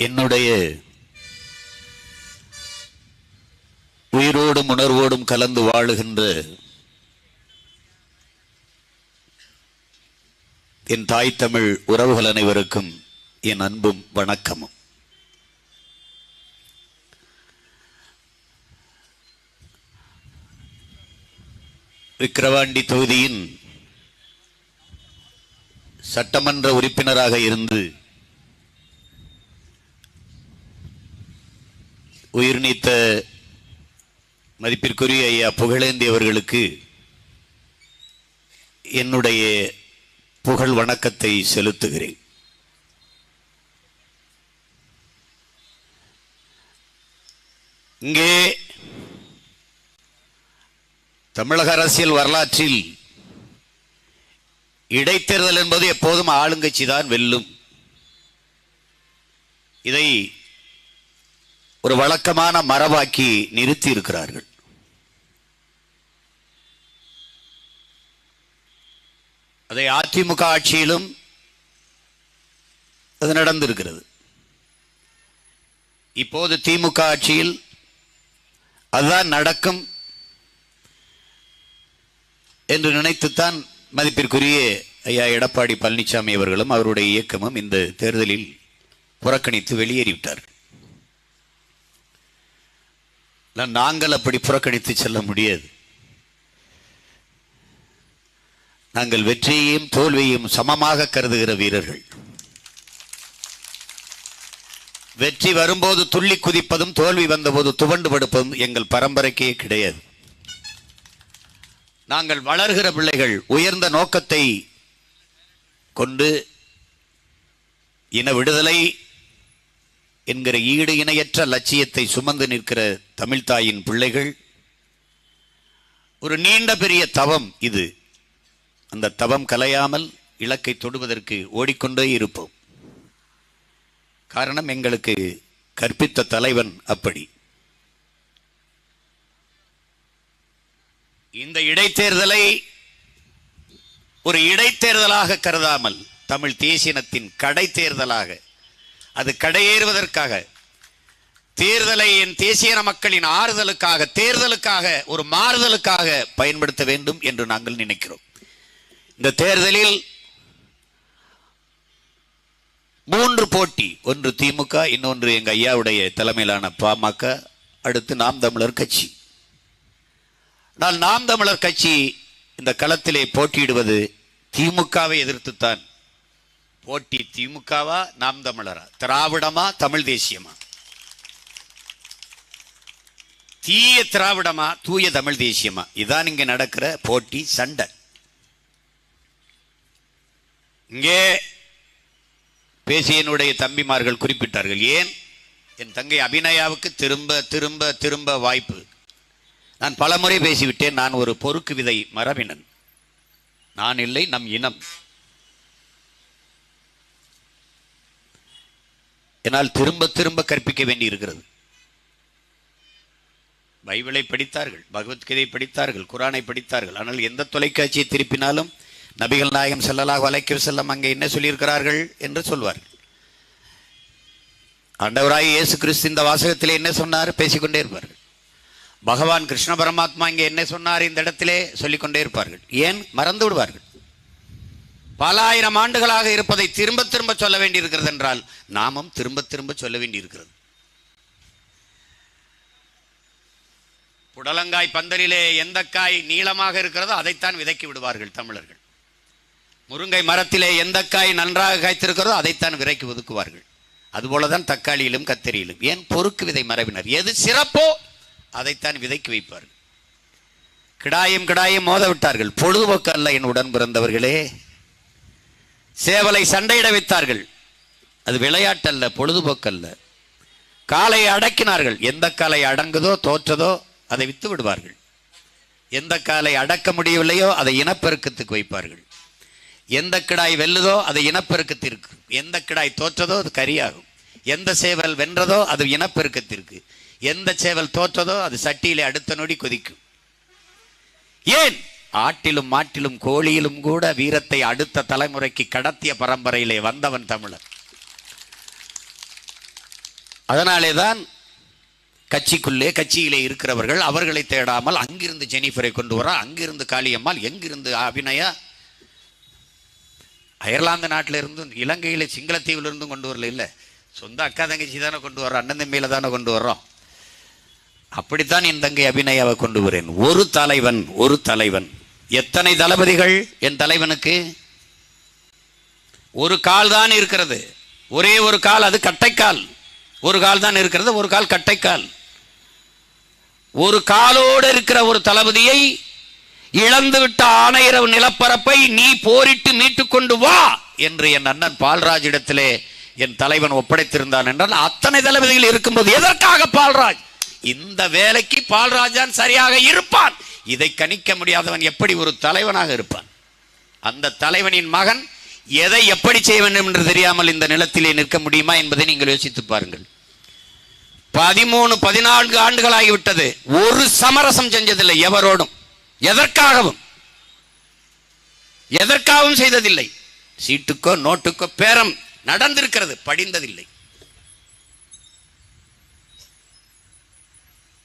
என்னுடைய உயிரோடும் உணர்வோடும் கலந்து வாழுகின்ற என் தாய் தமிழ் உறவுகள் அனைவருக்கும் என் அன்பும் வணக்கமும். விக்கிரவாண்டி தொகுதியின் சட்டமன்ற உறுப்பினராக இருந்து உயிர் நீத்த மதிப்பிற்குரிய ஐயா புகழேந்தி அவர்களுக்கு என்னுடைய புகழ் வணக்கத்தை செலுத்துகிறேன். இங்கே தமிழக அரசியல் வரலாற்றில் இடைத்தேர்தல் என்பது எப்போதும் ஆளுங்கட்சி தான் வெல்லும். இதை ஒரு வழக்கமான மரபாக்கி நிறுத்தி இருக்கிறார்கள். அதை அதிமுக ஆட்சியிலும் அது நடந்திருக்கிறது. இப்போது திமுக ஆட்சியில் அதுதான் நடக்கும் என்று நினைத்துத்தான் மதிப்பிற்குரிய ஐயா எடப்பாடி பழனிசாமி அவர்களும் அவருடைய இயக்கமும் இந்த தேர்தலில் புறக்கணித்து வெளியேறிவிட்டார்கள். நாங்கள் அப்படி புறக்கணித்து செல்ல முடியாது. நாங்கள் வெற்றியையும் தோல்வியையும் சமமாக கருதுகிற வீரர்கள். வெற்றி வரும்போது துள்ளி குதிப்பதும் தோல்வி வந்தபோது துவண்டு படுப்பதும் எங்கள் பரம்பரைக்கே கிடையாது. நாங்கள் வளர்கிற பிள்ளைகள் உயர்ந்த நோக்கத்தை கொண்டு இன விடுதலை என்கிற ஈடு இணையற்ற லட்சியத்தை சுமந்து நிற்கிற தமிழ்தாயின் பிள்ளைகள். ஒரு நீண்ட பெரிய தவம் இது. அந்த தவம் கலையாமல் இலக்கை தொடுவதற்கு ஓடிக்கொண்டே இருப்போம். காரணம், எங்களுக்கு கற்பித்த தலைவன் அப்படி. இந்த இடைத்தேர்தலை ஒரு இடைத்தேர்தலாக கருதாமல் தமிழ் தேசியனத்தின் கடை தேர்தலாக, அது கடையேறுவதற்காக, தேர்தலை என் தேசியன மக்களின் ஆறுதலுக்காக, தேர்தலுக்காக, ஒரு மாறுதலுக்காக பயன்படுத்த வேண்டும் என்று நாங்கள் நினைக்கிறோம். இந்த தேர்தலில் 3 போட்டி. ஒன்று திமுக, இன்னொன்று எங்க ஐயாவுடைய தலைமையிலான பாமக, அடுத்து நாம் தமிழர் கட்சி. ஆனால் நாம் தமிழர் கட்சி இந்த களத்திலே போட்டியிடுவது திமுகவை எதிர்த்துத்தான். போட்டி திமுகவா நாம் தமிழரா, திராவிடமா தமிழ் தேசியமா, தீய திராவிடமா தூய தமிழ் தேசியமா, இதான் இங்க நடக்கிற போட்டி, சண்டை. இங்கே பேசிய என்னுடைய தம்பிமார்கள் குறிப்பிட்டார்கள், ஏன் என் தங்கை அபிநயாவுக்கு திரும்ப திரும்ப திரும்ப வாய்ப்பு. நான் பலமுறை பேசிவிட்டேன். நான் ஒரு பொறுக்கு விதை மரபினன். நான் இல்லை, நம் இனம். என்னால் திரும்ப திரும்ப கற்பிக்க வேண்டி இருக்கிறது. பைபிளை படித்தார்கள், பகவத்கீதை படித்தார்கள், குரானை படித்தார்கள். ஆனால் எந்த தொலைக்காட்சியை திருப்பினாலும் நபிகள் நாயகம் ஸல்லல்லாஹு அலைஹி வஸல்லம் அங்கே என்ன சொல்லியிருக்கிறார்கள் என்று சொல்வார்கள். ஆண்டவராய் இயேசு கிறிஸ்து இந்த வாசகத்திலே என்ன சொன்னார் பேசிக்கொண்டே இருப்பார்கள். பகவான் கிருஷ்ண பரமாத்மா இங்கே என்ன சொன்னார் இந்த இடத்திலே சொல்லிக்கொண்டே இருப்பார்கள். ஏன் மறந்து விடுவார்கள்? பல ஆயிரம் ஆண்டுகளாக இருப்பதை திரும்ப திரும்ப சொல்ல வேண்டி இருக்கிறது என்றால் நாமும் திரும்ப திரும்ப சொல்ல வேண்டி இருக்கிறது. புடலங்காய் பந்தலிலே எந்த காய் நீளமாக இருக்கிறதோ அதைத்தான் விதைக்கி விடுவார்கள் தமிழர்கள். முருங்கை மரத்திலே எந்த காய் நன்றாக காய்த்திருக்கிறதோ அதைத்தான் விதைக்கு ஒதுக்குவார்கள். அதுபோலதான் தக்காளியிலும் கத்தரியிலும். ஏன்? பொறுக்கு விதை மரபினர். எது சிறப்போ அதைத்தான் விதைக்கு வைப்பார்கள். கிடாயும் கிடாயும் மோத விட்டார்கள். பொழுதுபோக்கு அல்ல என் உடன் பிறந்தவர்களே. சேவலை சண்டையிட வைத்தார்கள். அது விளையாட்டல்ல, பொழுதுபோக்கல்ல. காலை அடக்கினார்கள். எந்த காலை அடங்குதோ தோற்றதோ அதை வித்து விடுவார்கள். எந்த காலை அடக்க முடியவில்லையோ அதை இனப்பெருக்கத்துக்கு வைப்பார்கள். எந்த கிடாய் வெல்லுதோ அதை இனப்பெருக்கத்திற்கு, எந்த கிடாய் தோற்றதோ அது கரியாகும். எந்த சேவல் வென்றதோ அது இனப்பெருக்கத்திற்கு, எந்த சேவல் தோற்றதோ அது சட்டியிலே அடுத்த நொடி கொதிக்கும். ஏன்? ஆட்டிலும் மாட்டிலும் கோழியிலும் கூட வீரத்தை அடுத்த தலைமுறைக்கு கடத்திய பரம்பரையிலே வந்தவன் தமிழர். அதனாலே தான் கட்சியிலே இருக்கிறவர்கள் அவர்களை தேடாமல் அங்கிருந்து ஜெனிஃபரை கொண்டு வர, அங்கிருந்து காளியம்மாள், எங்கிருந்து அபிநயா, அயர்லாந்து நாட்டில இருந்தும் இலங்கையில சிங்களத்தீவில் இருந்தும் கொண்டு வரல. இல்லை, சொந்த அக்கா தங்கச்சி தானே கொண்டு வர்றோம், அண்ணன் தம்பியில தானே கொண்டு வர்றோம். அப்படித்தான் என் தங்கை அபிநயாவை கொண்டு வரேன். ஒரு தலைவன். எத்தனை தளபதிகள் என் தலைவனுக்கு? ஒரு கால் தான் இருக்கிறது, ஒரே ஒரு கால், அது கட்டைக்கால். ஒரு கால் தான் இருக்கிறது, ஒரு கால் கட்டைக்கால். ஒரு காலோடு இருக்கிற ஒரு தளபதியை இழந்துவிட்ட ஆணையரவு நிலப்பரப்பை நீ போரிட்டு மீட்டு கொண்டு வா என்று என் அண்ணன் பால்ராஜ் இடத்திலே என் தலைவன் ஒப்படைத்திருந்தான் என்றால், அத்தனை தளபதிகள் இருக்கும்போது எதற்காக பால்ராஜ்? இந்த வேலைக்கு பால்ராஜ் தான் சரியாக இருப்பான். இதை கணிக்க முடியாதவன் எப்படி ஒரு தலைவனாக இருப்பான்? அந்த தலைவனின் மகன் எதை எப்படி செய்ய வேண்டும் என்று தெரியாமல் இந்த நிலத்திலே நிற்க முடியுமா என்பதை நீங்கள் யோசித்து பாருங்கள். 13-14 ஆண்டுகளாகிவிட்டது, ஒரு சமரசம் செஞ்சதில்லை எவரோடும், எதற்காகவும் செய்ததில்லை. சீட்டுக்கோ நோட்டுக்கோ பேரம் நடந்திருக்கிறது, படிந்ததில்லை.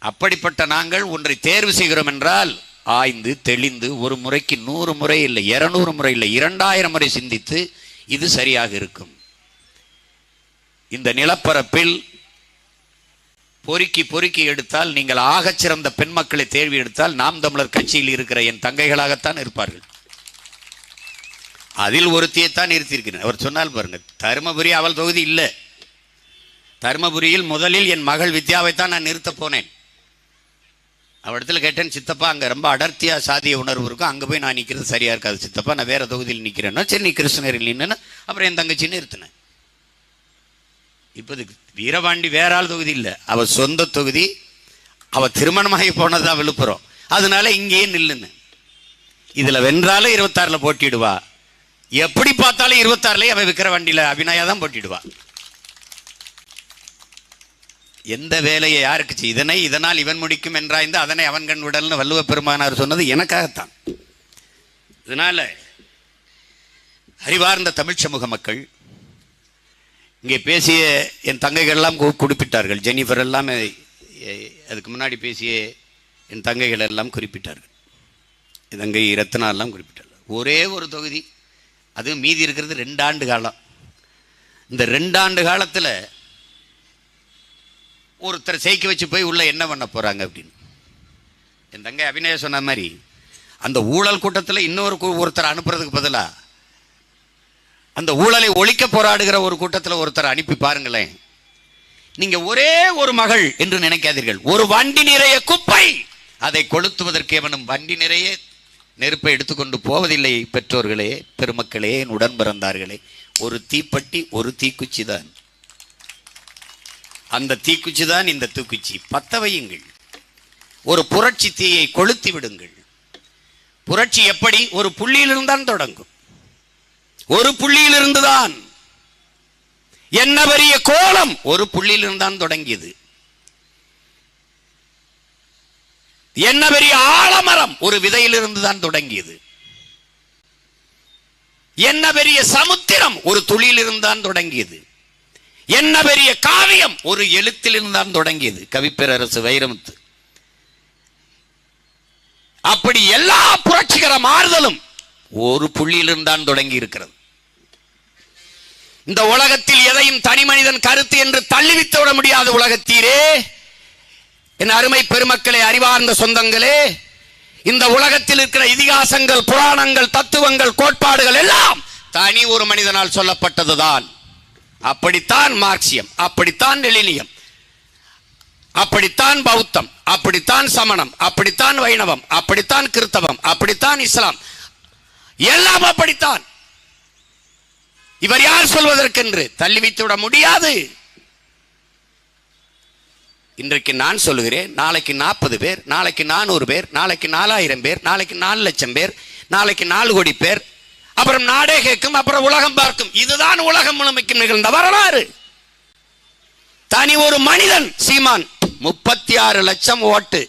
அப்படிப்பட்ட நாங்கள் ஒன்றை தேர்வு செய்கிறோம் என்றால் ஆய்ந்து தெளிந்து, ஒரு முறைக்கு 100 முறை இல்லை, 200 முறை இல்லை, 2000 முறை சிந்தித்து இது சரியாக இருக்கும். இந்த நிலப்பரப்பில் பொறுக்கி எடுத்தால், நீங்கள் ஆகச் சிறந்த பெண் மக்களை தேர்வு எடுத்தால் நாம் தமிழர் கட்சியில் இருக்கிற என் தங்கைகளாகத்தான் இருப்பார்கள். அதில் ஒருத்தியைத்தான் நிறுத்தியிருக்கிறேன். அவர் சொன்னால் பாருங்க, தருமபுரி அவள் தொகுதி இல்லை. தருமபுரியில் முதலில் என் மகள் வித்யாவைத்தான் நான் நிறுத்த போனேன். அவரிடத்துல கேட்டேன், சித்தப்பா அங்கே ரொம்ப அடர்த்தியா சாதிய உணர்வு இருக்கும், அங்கே போய் நான் நிற்கிறது சரியா இருக்காது சித்தப்பா, நான் வேற தொகுதியில் நிற்கிறேன்னா. சரி, நீ கிருஷ்ணகிரியில் நின்று, அப்புறம் என் தங்கச்சி நிறுத்தினேன். இப்போது வீரபாண்டி வேற ஆள் தொகுதி இல்லை, அவ சொந்த தொகுதி, அவ திருமணமாகி போனதுதான் விழுப்புரம், அதனால இங்கேயே நில்லுன்னு. இதுல வென்றாலும் 26ல் போட்டிடுவா, எப்படி பார்த்தாலும் 26ல அவ விக்கிரவாண்டியில அபிநயா தான் போட்டிடுவா. எந்த வேலையை யாருக்கு செய்ய, இதனால் இவன் முடிக்கும் என்றாய்ந்து அதனை அவன் கண் விடல்னு வள்ளுவ பெருமானார் சொன்னது எனக்காகத்தான். இதனால அறிவார்ந்த தமிழ் சமூக மக்கள், இங்கே பேசிய என் தங்கைகள் எல்லாம் குறிப்பிட்டார்கள், ஜெனிஃபர் எல்லாம் அதுக்கு முன்னாடி பேசிய என் தங்கைகள் எல்லாம் குறிப்பிட்டார்கள், என் தங்கை ரத்னா எல்லாம் குறிப்பிட்டார்கள். ஒரே ஒரு தொகுதி, அது மீதி இருக்கிறது 2 ஆண்டு காலம். இந்த 2 ஆண்டு காலத்தில் ஒருத்தர் ஜெயிக்க வச்சு போய் உள்ள என்ன பண்ண போறாங்க அப்படின்னு என் தங்கை அபிநயா சொன்ன மாதிரி, அந்த ஊழல் கூட்டத்தில் ஒருத்தர் அனுப்புறதுக்கு பதிலாக அந்த ஊழலை ஒழிக்க போராடுகிற ஒரு கூட்டத்தில் ஒருத்தர் அனுப்பி பாருங்களேன். நீங்க ஒரே ஒரு மகள் என்று நினைக்காதீர்கள், ஒரு வண்டி நிறைய குப்பை, அதை கொளுத்துவதற்கு எவனும் வண்டி நிறைய நெருப்பை எடுத்துக்கொண்டு போவதில்லை. பெற்றோர்களே, பெருமக்களே, என் உடன் பிறந்தார்களே, ஒரு தீப்பெட்டி, ஒரு தீக்குச்சி தான். அந்த தீக்குச்சி தான் இந்த தூக்குச்சி. பத்த வையுங்கள், ஒரு புரட்சி தீயை கொளுத்தி விடுங்கள். புரட்சி எப்படி? ஒரு புள்ளியிலிருந்து தான் தொடங்கும், ஒரு புள்ளியிலிருந்து தான். என்ன பெரிய கோலம், ஒரு புள்ளியிலிருந்து தான் தொடங்கியது. என்ன பெரிய ஆலமரம், ஒரு விதையிலிருந்து தான் தொடங்கியது. என்ன பெரிய சமுத்திரம், ஒரு துளியிலிருந்து தான் தொடங்கியது. என்ன பெரிய காவியம், ஒரு எழுத்திலிருந்து தான் தொடங்கியது. கவிப்பேரரசு வைரமுத்து. அப்படி எல்லா புரட்சிகர மாறுதலும் ஒரு புள்ளியிலிருந்து தான் தொடங்கி இருக்கிறது. இந்த உலகத்தில் எதையும் தனி மனிதன் கருத்து என்று தள்ளிவித்து விட முடியாத உலகத்தீரே, என் அருமை பெருமக்களே, அறிவார்ந்த சொந்தங்களே, இந்த உலகத்தில் இருக்கிற இதிகாசங்கள், புராணங்கள், தத்துவங்கள், கோட்பாடுகள் எல்லாம் தனி ஒரு மனிதனால் சொல்லப்பட்டதுதான். அப்படித்தான் மார்க்சியம், அப்படித்தான் லெனினியம், அப்படித்தான் பௌத்தம், அப்படித்தான் சமணம், அப்படித்தான் வைணவம், அப்படித்தான் கிறிஸ்தவம், அப்படித்தான் இஸ்லாம், எல்லாம் அப்படித்தான். இவர் யார் சொல்வதற்கென்று தள்ளி வைத்து விட முடியாது. இன்றைக்கு நான் சொல்லுகிறேன், நாளைக்கு 40 பேர், நாளைக்கு 400 பேர், நாளைக்கு 4000 பேர், நாளைக்கு 4 லட்சம் பேர், நாளைக்கு 4 கோடி பேர், அப்புறம் நாடே கேட்கும், அப்புறம் உலகம் பார்க்கும். இதுதான் உலகம் முழுமைக்கும் நிகழ்ந்த வரலாறு. தனி ஒரு மனிதன் சீமான் 36 லட்சம் ஓட்டு,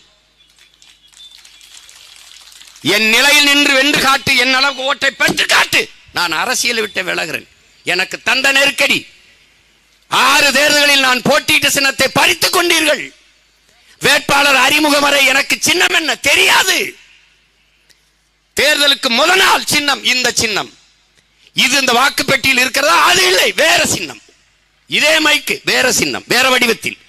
என் நிலையில் நின்று வென்று காட்டு, என் அளவுக்கு ஓட்டை பெற்று காட்டு, நான் அரசியல் விட்டு விலகிறேன். எனக்கு தந்த நெருக்கடி, 6 தேர்தல்களில் நான் போட்டியிட்ட சின்னத்தை பறித்துக் கொண்டீர்கள். வேட்பாளர் அறிமுகம் வரை எனக்கு சின்னம் என்ன தெரியாது. தேர்தலுக்கு முதல் நாள் சின்னம் இந்த சின்னம். இது இந்த வாக்கு பெட்டியில் இருக்கிறதா? அது இல்லை, வேற சின்னம். இதே மைக்கு, வேற சின்னம், வேற வடிவத்தில்.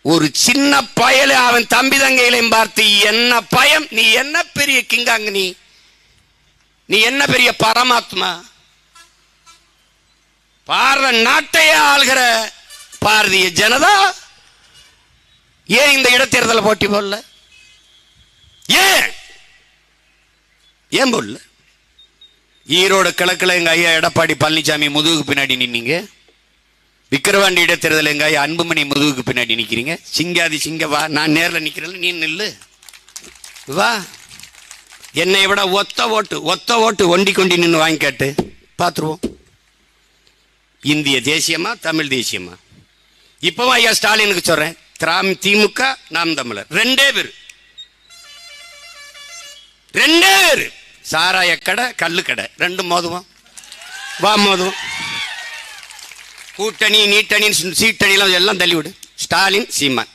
ஒரு சின்ன பயல அவன் தம்பி தங்கைகளையும் பார்த்து என்ன பயம், நீ என்ன பெரிய கிங்காங்க, நீ என்ன பெரிய பரமாத்மா, பாரத நாட்டையே ஆள்கிற பாரதிய ஜனதா ஏன் இந்த இடைத்தேர்தலை போட்டி போடல? ஏன் போடல? ஈரோடு கிழக்குல எங்க ஐயா எடப்பாடி பழனிசாமி முதுகுக்கு பின்னாடி நின்னீங்க. விக்கிரவாண்டி இடைத்தேர்தல் எங்க ஐயா அன்புமணி முதுகுக்கு பின்னாடி நிக்கிறீங்க. சிங்காதி சிங்க வா, நான் நேரில் நிக்கிறேன், நீ நில்லு வா. என்னை விட ஒத்த ஓட்டு ஒண்டி கொண்டி நின்று வாங்கி கேட்டு பார்த்துருவோம். இந்திய தேசியமா தமிழ் தேசியமா? இப்பவும் ஐயா ஸ்டாலினுக்கு சொல்றேன், திமுக நாம் தமிழர் ரெண்டே பேர். சாராய கடை கல்லு கடை ரெண்டும் மோதுவோம், வா மோதுவோம். கூட்டணி நீட்டணி சீட்டணிலாம் எல்லாம் தள்ளிவிடு. ஸ்டாலின் சீமான்,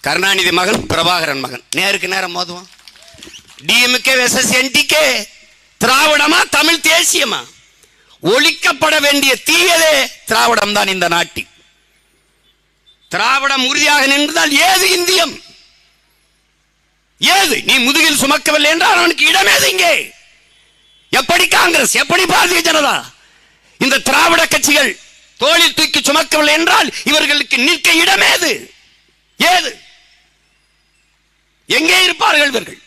கருணாநிதி மகன் பிரபாகரன் மகன், நேருக்கு நேரம் மோதுவோம். DMK versus NTK. திராவிடமா தமிழ் தேசியமா? ஒழிக்கப்பட வேண்டிய தீயதே திராவிடம் தான் இந்த நாட்டில். திராவிடம் உறுதியாக நின்றால் ஏது இந்தியம்? ஏது? நீ முதுகில் சுமக்கவில்லை என்றால் அவனுக்கு இடமேது இங்கே? எப்படி காங்கிரஸ், எப்படி பாரதிய ஜனதா? இந்த திராவிட கட்சிகள் தோளில் தூக்கி சுமக்கவில்லை என்றால் இவர்களுக்கு நிற்க இடமேது? ஏது? எங்கே இருப்பார்கள் இவர்கள்?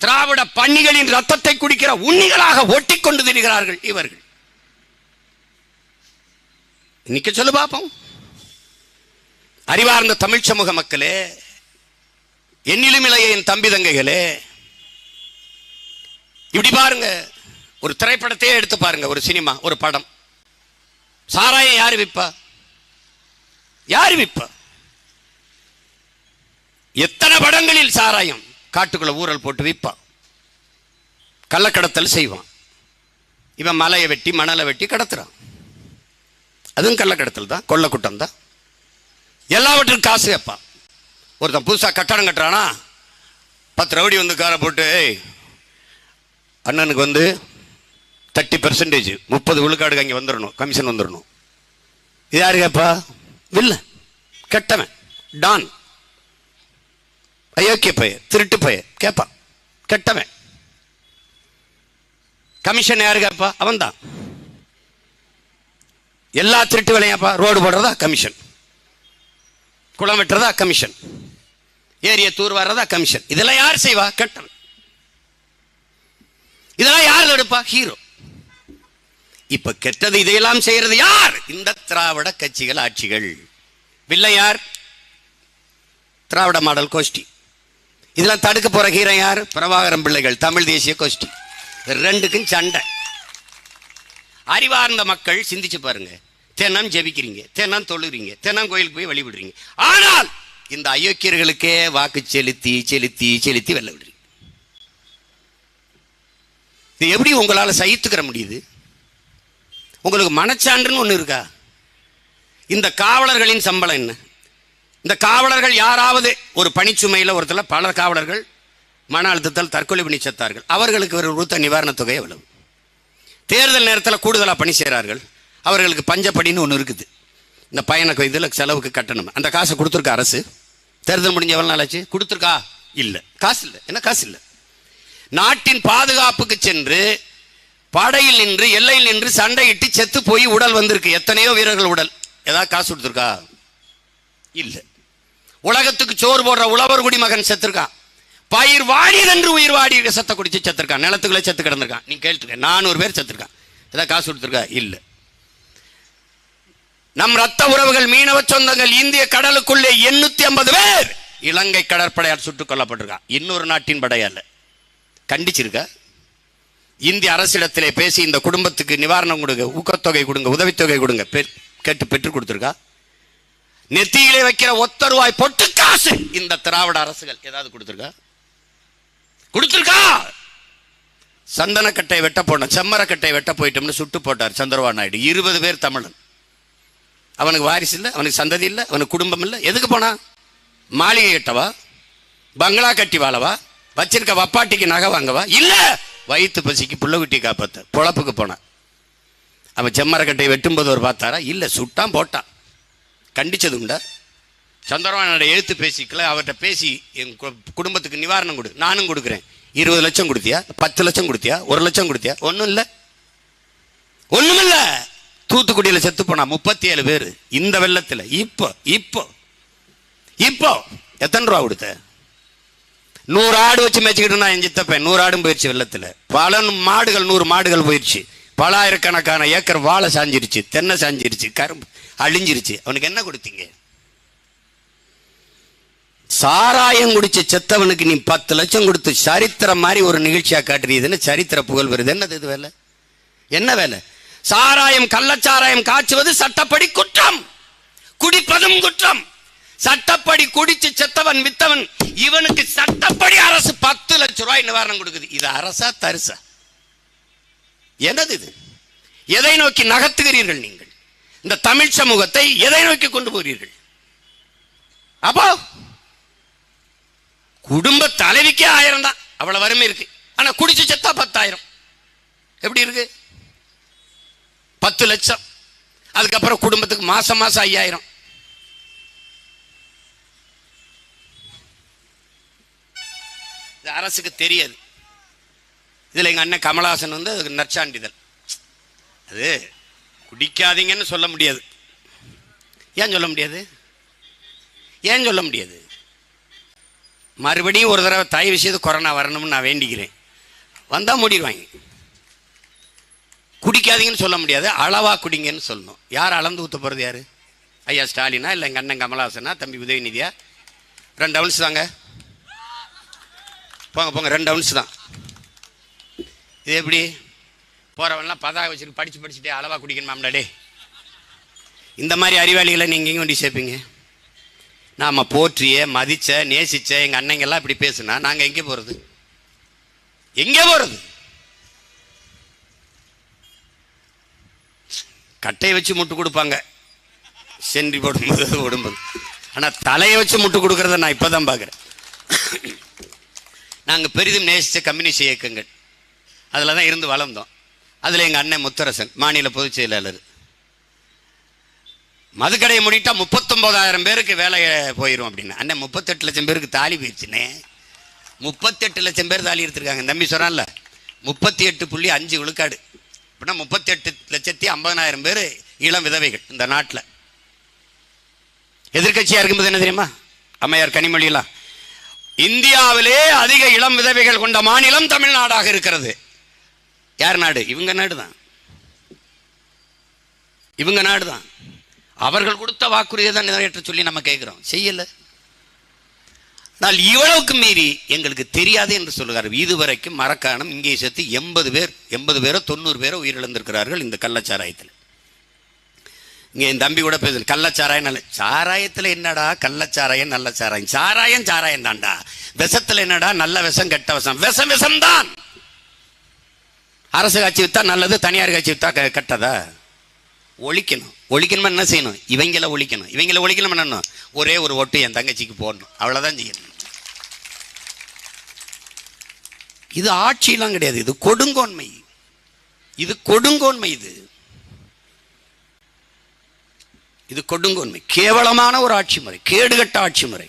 திராவிட பன்னிகளின் ரத்தத்தை குடிக்கிற உண்ணிகளாக ஒட்டிக்கொண்டு திரிகிறார்கள் இவர்கள். இன்னைக்கு சொல்லு பாப்போம். அறிவார்ந்த தமிழ் சமூக மக்களே, என்னிலும் இளைய என் தம்பி தங்கைகளே, இப்படி பாருங்க, ஒரு திரைப்படத்தையே எடுத்து பாருங்க, ஒரு சினிமா, ஒரு படம். சாராயம் யாரு விப்பா? யாரு விப்பா? எத்தனை படங்களில் சாராயம் காட்டுக்குள்ள ஊரல் போட்டு விற்பான், கள்ளக்கடத்தல் செய்வான். இவன் மலையை வெட்டி மணலை வெட்டி கடத்துறான், அதுவும் கள்ளக்கடத்தல் தான், கொள்ள குட்டம் தான். எல்லாவற்றுக்கும் காசு வைப்பான். ஒருத்தன் புதுசாக கட்டடம் கட்டுறானா, 10 ரவுடி வந்து காரை போட்டு அண்ணனுக்கு வந்து 30% 30 விழுக்காடுக்கு அங்கே வந்துடணும், கமிஷன் வந்துடணும். இது யாரு கேப்பா? வில்ல, கெட்டவன், டான், அயோக்கிய பைய, திருட்டு பைய கேட்பான், கெட்டவன். கமிஷன் யாரு கேப்பா? அவன் தான். எல்லா திருட்டு வேலையாப்பா? ரோடு போடுறதா கமிஷன், குளம் வெட்டுறதா கமிஷன், ஏரிய தூர் வர்றதா கமிஷன். இதெல்லாம் யார் செய்வா? கெட்டவன். இதெல்லாம் யார் எடுப்பா? ஹீரோ. இப்ப கெட்டது இதையெல்லாம் செய்யறது யார்? இந்த திராவிட கட்சிகள், ஆட்சிகள். வில்லை யார்? திராவிட மாடல் கோஷ்டி. இதெல்லாம் தடுக்க போற ஹீரோ யார்? பிரபாகரன் பிள்ளைகள், தமிழ் தேசிய கோஷ்டி. ரெண்டுக்கும் சண்டை. அறிவார்ந்த மக்கள் சிந்திச்சு பாருங்க. தினம் ஜெபிக்கிறீங்க, தினம் தொழுறீங்க, தினம் கோயிலுக்கு போய் வழிபடுறீங்க. ஆனால் இந்த அயோக்கியர்களுக்கே வாக்கு செலுத்தி செலுத்தி செலுத்தி வெல்ல விடுறீங்க. இது எப்படி உங்களால சகித்துக்கிற முடியுது? உங்களுக்கு மனச்சான்றுன்னு ஒண்ணு இருக்கா? இந்த காவலர்களின் சம்பளம் என்ன? இந்த காவலர்கள் யாராவது ஒரு பணிச்சுமையில் ஒருத்தல பல காவலர்கள் மன அழுத்தத்தால் தற்கொலை பண்ணி செத்தார்கள். அவர்களுக்கு ஒரு கொடுத்த நிவாரணத் தொகை எவ்வளவு? தேர்தல் நேரத்தில் கூடுதலாக பணி செய்கிறார்கள், அவர்களுக்கு பஞ்சப்படின்னு ஒன்று இருக்குது. இந்த பயண இதில் செலவுக்கு கட்டணும். அந்த காசை கொடுத்துருக்கா அரசு? தேர்தல் முடிஞ்ச எவ்வளோ நாள் ஆச்சு? கொடுத்துருக்கா? இல்லை, காசு இல்லை. என்ன காசு இல்லை? நாட்டின் பாதுகாப்புக்கு சென்று படையில் நின்று எல்லையில் நின்று சண்டையிட்டு செத்து போய் உடல் வந்திருக்கு, எத்தனையோ வீரர்கள் உடல். ஏதாவது காசு கொடுத்துருக்கா? இல்லை. உலகத்துக்கு சோறு போடுற உழவர் குடிமகன் செத்துருக்கான், பயிர் வாடி என்று உயிர் வாடி விஷத்தை குடிச்சு செத்துருக்கான், நிலத்துக்குள்ளே செத்து கிடந்திருக்கான். நீ கேட்டுருக்க, 400 பேர் செத்துருக்கான். ஏதாவது காசு கொடுத்துருக்கா? இல்லை. நம் ரத்த உறவுகள், மீனவ சொந்தங்கள் இந்திய கடலுக்குள்ளே 850 பேர் இலங்கை கடற்படையால் சுட்டுக் கொல்லப்பட்டிருக்கான். இன்னொரு நாட்டின் படையால். கண்டிச்சிருக்க? இந்திய அரசிடத்திலே பேசி இந்த குடும்பத்துக்கு நிவாரணம் கொடுங்க, ஊக்கத்தொகை கொடுங்க, உதவித்தொகை கொடுங்க கேட்டு பெற்றுக் கொடுத்துருக்கா? நெத்தியிலே வைக்கிற ஒத்த ரூபாய் பொட்டு காசு இந்த திராவிட அரசுகள் ஏதாவது கொடுத்துருக்கா? கொடுத்துருக்கா? சந்தனக்கட்டை வெட்ட போனோம், செம்மரக்கட்டை வெட்ட போயிட்டோம்னு சுட்டு போட்டார் சந்திரபாபு நாயுடு. 20 பேர் தமிழன். அவனுக்கு வாரிசு இல்லை, அவனுக்கு சந்ததி இல்லை, அவனுக்கு குடும்பம் இல்லை. எதுக்கு போனா? மாளிகை கட்டவா? பங்களா கட்டி வாழவா? வச்சிருக்க வப்பாட்டிக்கு நகை வாங்கவா? இல்ல, வயிற்று பசிக்கு புள்ளகுட்டி காப்பாத்த பொழப்புக்கு போனான். அவன் செம்மரக்கட்டையை வெட்டும்போது ஒரு பார்த்தாரா? இல்லை, சுட்டான் போட்டான். கண்டிச்சது உண்டா? சந்திரபாபு எழுத்து பேசிக்கல, அவர்கிட்ட பேசி என் குடும்பத்துக்கு நிவாரணம் கொடு, நானும் கொடுக்குறேன். 20 லட்சம் கொடுத்தியா? 10 லட்சம் கொடுத்தியா? 1 லட்சம் கொடுத்தியா? ஒன்றும் இல்லை, ஒன்றும் இல்லை. தூத்துக்குடியில் செத்து போனா 37 பேர் இந்த வெள்ளத்தில். இப்போ இப்போ இப்போ எத்தனை ரூபா கொடுத்த? 100 ஆடு வச்சு மேய்ச்சிக்கிட்டு இருந்தா என் சித்தப்பேன். 100 ஆடும் போயிடுச்சு வெள்ளத்தில். பல மாடுகள், 100 மாடுகள் போயிடுச்சு. பல ஆயிரக்கணக்கான ஏக்கர் வாழை சாஞ்சிருச்சு, தென்னை சாஞ்சிருச்சு, கரும்பு அழிஞ்சிருச்சு. அவனுக்கு என்ன கொடுத்தீங்க? சாராயம் குடிச்சு செத்தவனுக்கு நீ 10 லட்சம் கொடுத்து சரித்திரம் மாதிரி ஒரு நிகழ்ச்சியா காட்டுறீதுன்னு சரித்திர புகழ் வருது. என்னது இது வேலை? என்ன வேலை? சாராயம், கள்ளச்சாராயம் காய்ச்சுவது சட்டப்படி குற்றம், குடிப்பதும் குற்றம். சட்டப்படி குடிச்சு செத்தவன் வித்தவன் இவனுக்கு சட்டப்படி அரசு 10 லட்சம் ரூபாய் நிவாரணம் கொடுக்குது. இது அரசா தரிசா? என்னது இது? எதை நோக்கி நகர்த்துகிறீர்கள் நீங்கள்? இந்த தமிழ் சமூகத்தை எதை நோக்கி கொண்டு போகிறீர்கள்? அப்போ குடும்ப தலைவிக்கே 1000 தான், அவ்வளவு வறுமை இருக்கு. ஆனா குடிச்சு செத்தா 10,000. எப்படி இருக்கு? 10 லட்சம். அதுக்கப்புறம் குடும்பத்துக்கு மாசம் மாசம் 5000. இது அரசுக்கு தெரியாது. இதுல எங்க அண்ணன் கமலஹாசன் வந்து அதுக்கு நற்சான்றிதழ். அது குடிக்காதீங்கன்னு சொல்ல முடியாது. ஏன் சொல்ல முடியாது? ஏன் சொல்ல முடியாது? மறுபடியும் ஒரு தடவை தயவு செய்து கொரோனா வரணும்னு நான் வேண்டிக்கிறேன். வந்தா மூடிடுவாங்க. குடிக்காதீங்கன்னு சொல்ல முடியாது, அளவா குடிங்கன்னு சொல்லணும். யார் அளந்து ஊற்ற போகிறது? யாரு? ஐயா ஸ்டாலினா, இல்லை எங்கள் அண்ணன் கமலஹாசனா, தம்பி உதயநிதியா? 2 ounce தாங்க. போங்க போங்க, 2 ounce தான். இது எப்படி? போகிறவன்லாம் பதாக வச்சுட்டு படிச்சுட்டே அளவா குடிக்கணுமாம்டாடே. இந்த மாதிரி அறிவாளிகளை நீங்கள் எங்கே கொண்டு சேர்ப்பீங்க? நாம் போற்றிய, மதிச்ச, நேசிச்ச எங்கள் அண்ணங்கெல்லாம் இப்படி பேசுனா நாங்கள் எங்கே போகிறது? எங்கே போகிறது? கட்டையை வச்சு முட்டு கொடுப்பாங்க சென்றி போடும்போது ஓடும்போது. ஆனால் தலையை வச்சு முட்டு கொடுக்கறத நான் இப்போ தான் பார்க்குறேன். நாங்கள் பெரிதும் நேசித்த கம்யூனிஸ்ட் இயக்கங்கள் அதில் தான் இருந்து வளர்ந்தோம். அதில் எங்கள் அண்ணன் முத்தரசன் மாநில பொதுச் செயலாளர். மதுக்கடையை முடிட்டா 39,000 பேருக்கு வேலை போயிடும் அப்படின்னு. அண்ணன் 38 லட்சம் பேருக்கு தாலி போயிடுச்சுன்னே. 38 லட்சம் பேர் தாலி எடுத்திருக்காங்க. தம்பி சொன்னான்ல 38.5 விழுக்காடு. அப்படின்னா 38,50,000 பேர் இளம் விதவைகள் இந்த நாட்டில். எதிர்கட்சியா இருக்கும்போது என்ன தெரியுமா? அம்மையார் கனிமொழியெல்லாம் இந்தியாவிலே அதிக இளம் விதவைகள் கொண்ட மாநிலம் தமிழ்நாடாக இருக்கிறது. யார் நாடு? இவங்க நாடு தான். இவங்க நாடு தான். அவர்கள் கொடுத்த வாக்குறுதியை தான் நிறைவேற்ற சொல்லி நம்ம கேட்கிறோம், செய்யல. ஆனால் இவ்வளவுக்கு மீறி எங்களுக்கு தெரியாது என்று சொல்லுகிறார். இதுவரைக்கும் மரக்காணம் இங்கே சேர்த்து 80 பேரோ 90 பேரோ உயிரிழந்திருக்கிறார்கள் இந்த கள்ளச்சாராயத்தில். இங்கே என் தம்பி கூட பேசு, கள்ளச்சாராயம் நல்ல சாராயத்தில் என்னடா கள்ளச்சாராயம் நல்ல சாராயம்? சாராயம் தான்டா. விஷத்தில் என்னடா நல்ல விஷம் கெட்ட விஷம்? விஷம் தான். அரசு காட்சி வித்தா நல்லது, தனியார் காட்சி வித்தா கெட்டதா? ஒழிக்கணும் என்ன செய்யணும்? இவங்களை ஒழிக்கணும் என்னன்னு ஒரே ஒரு ஓட்டு என் தங்கச்சிக்கு போடணும், அவ்வளவுதான் செய்யணும். இது ஆட்சியெல்லாம் கிடையாது, இது கொடுங்கோன்மை. இது கொடுங்கோன்மை, கேவலமான ஒரு ஆட்சி முறை, கேடுகட்ட ஆட்சி முறை.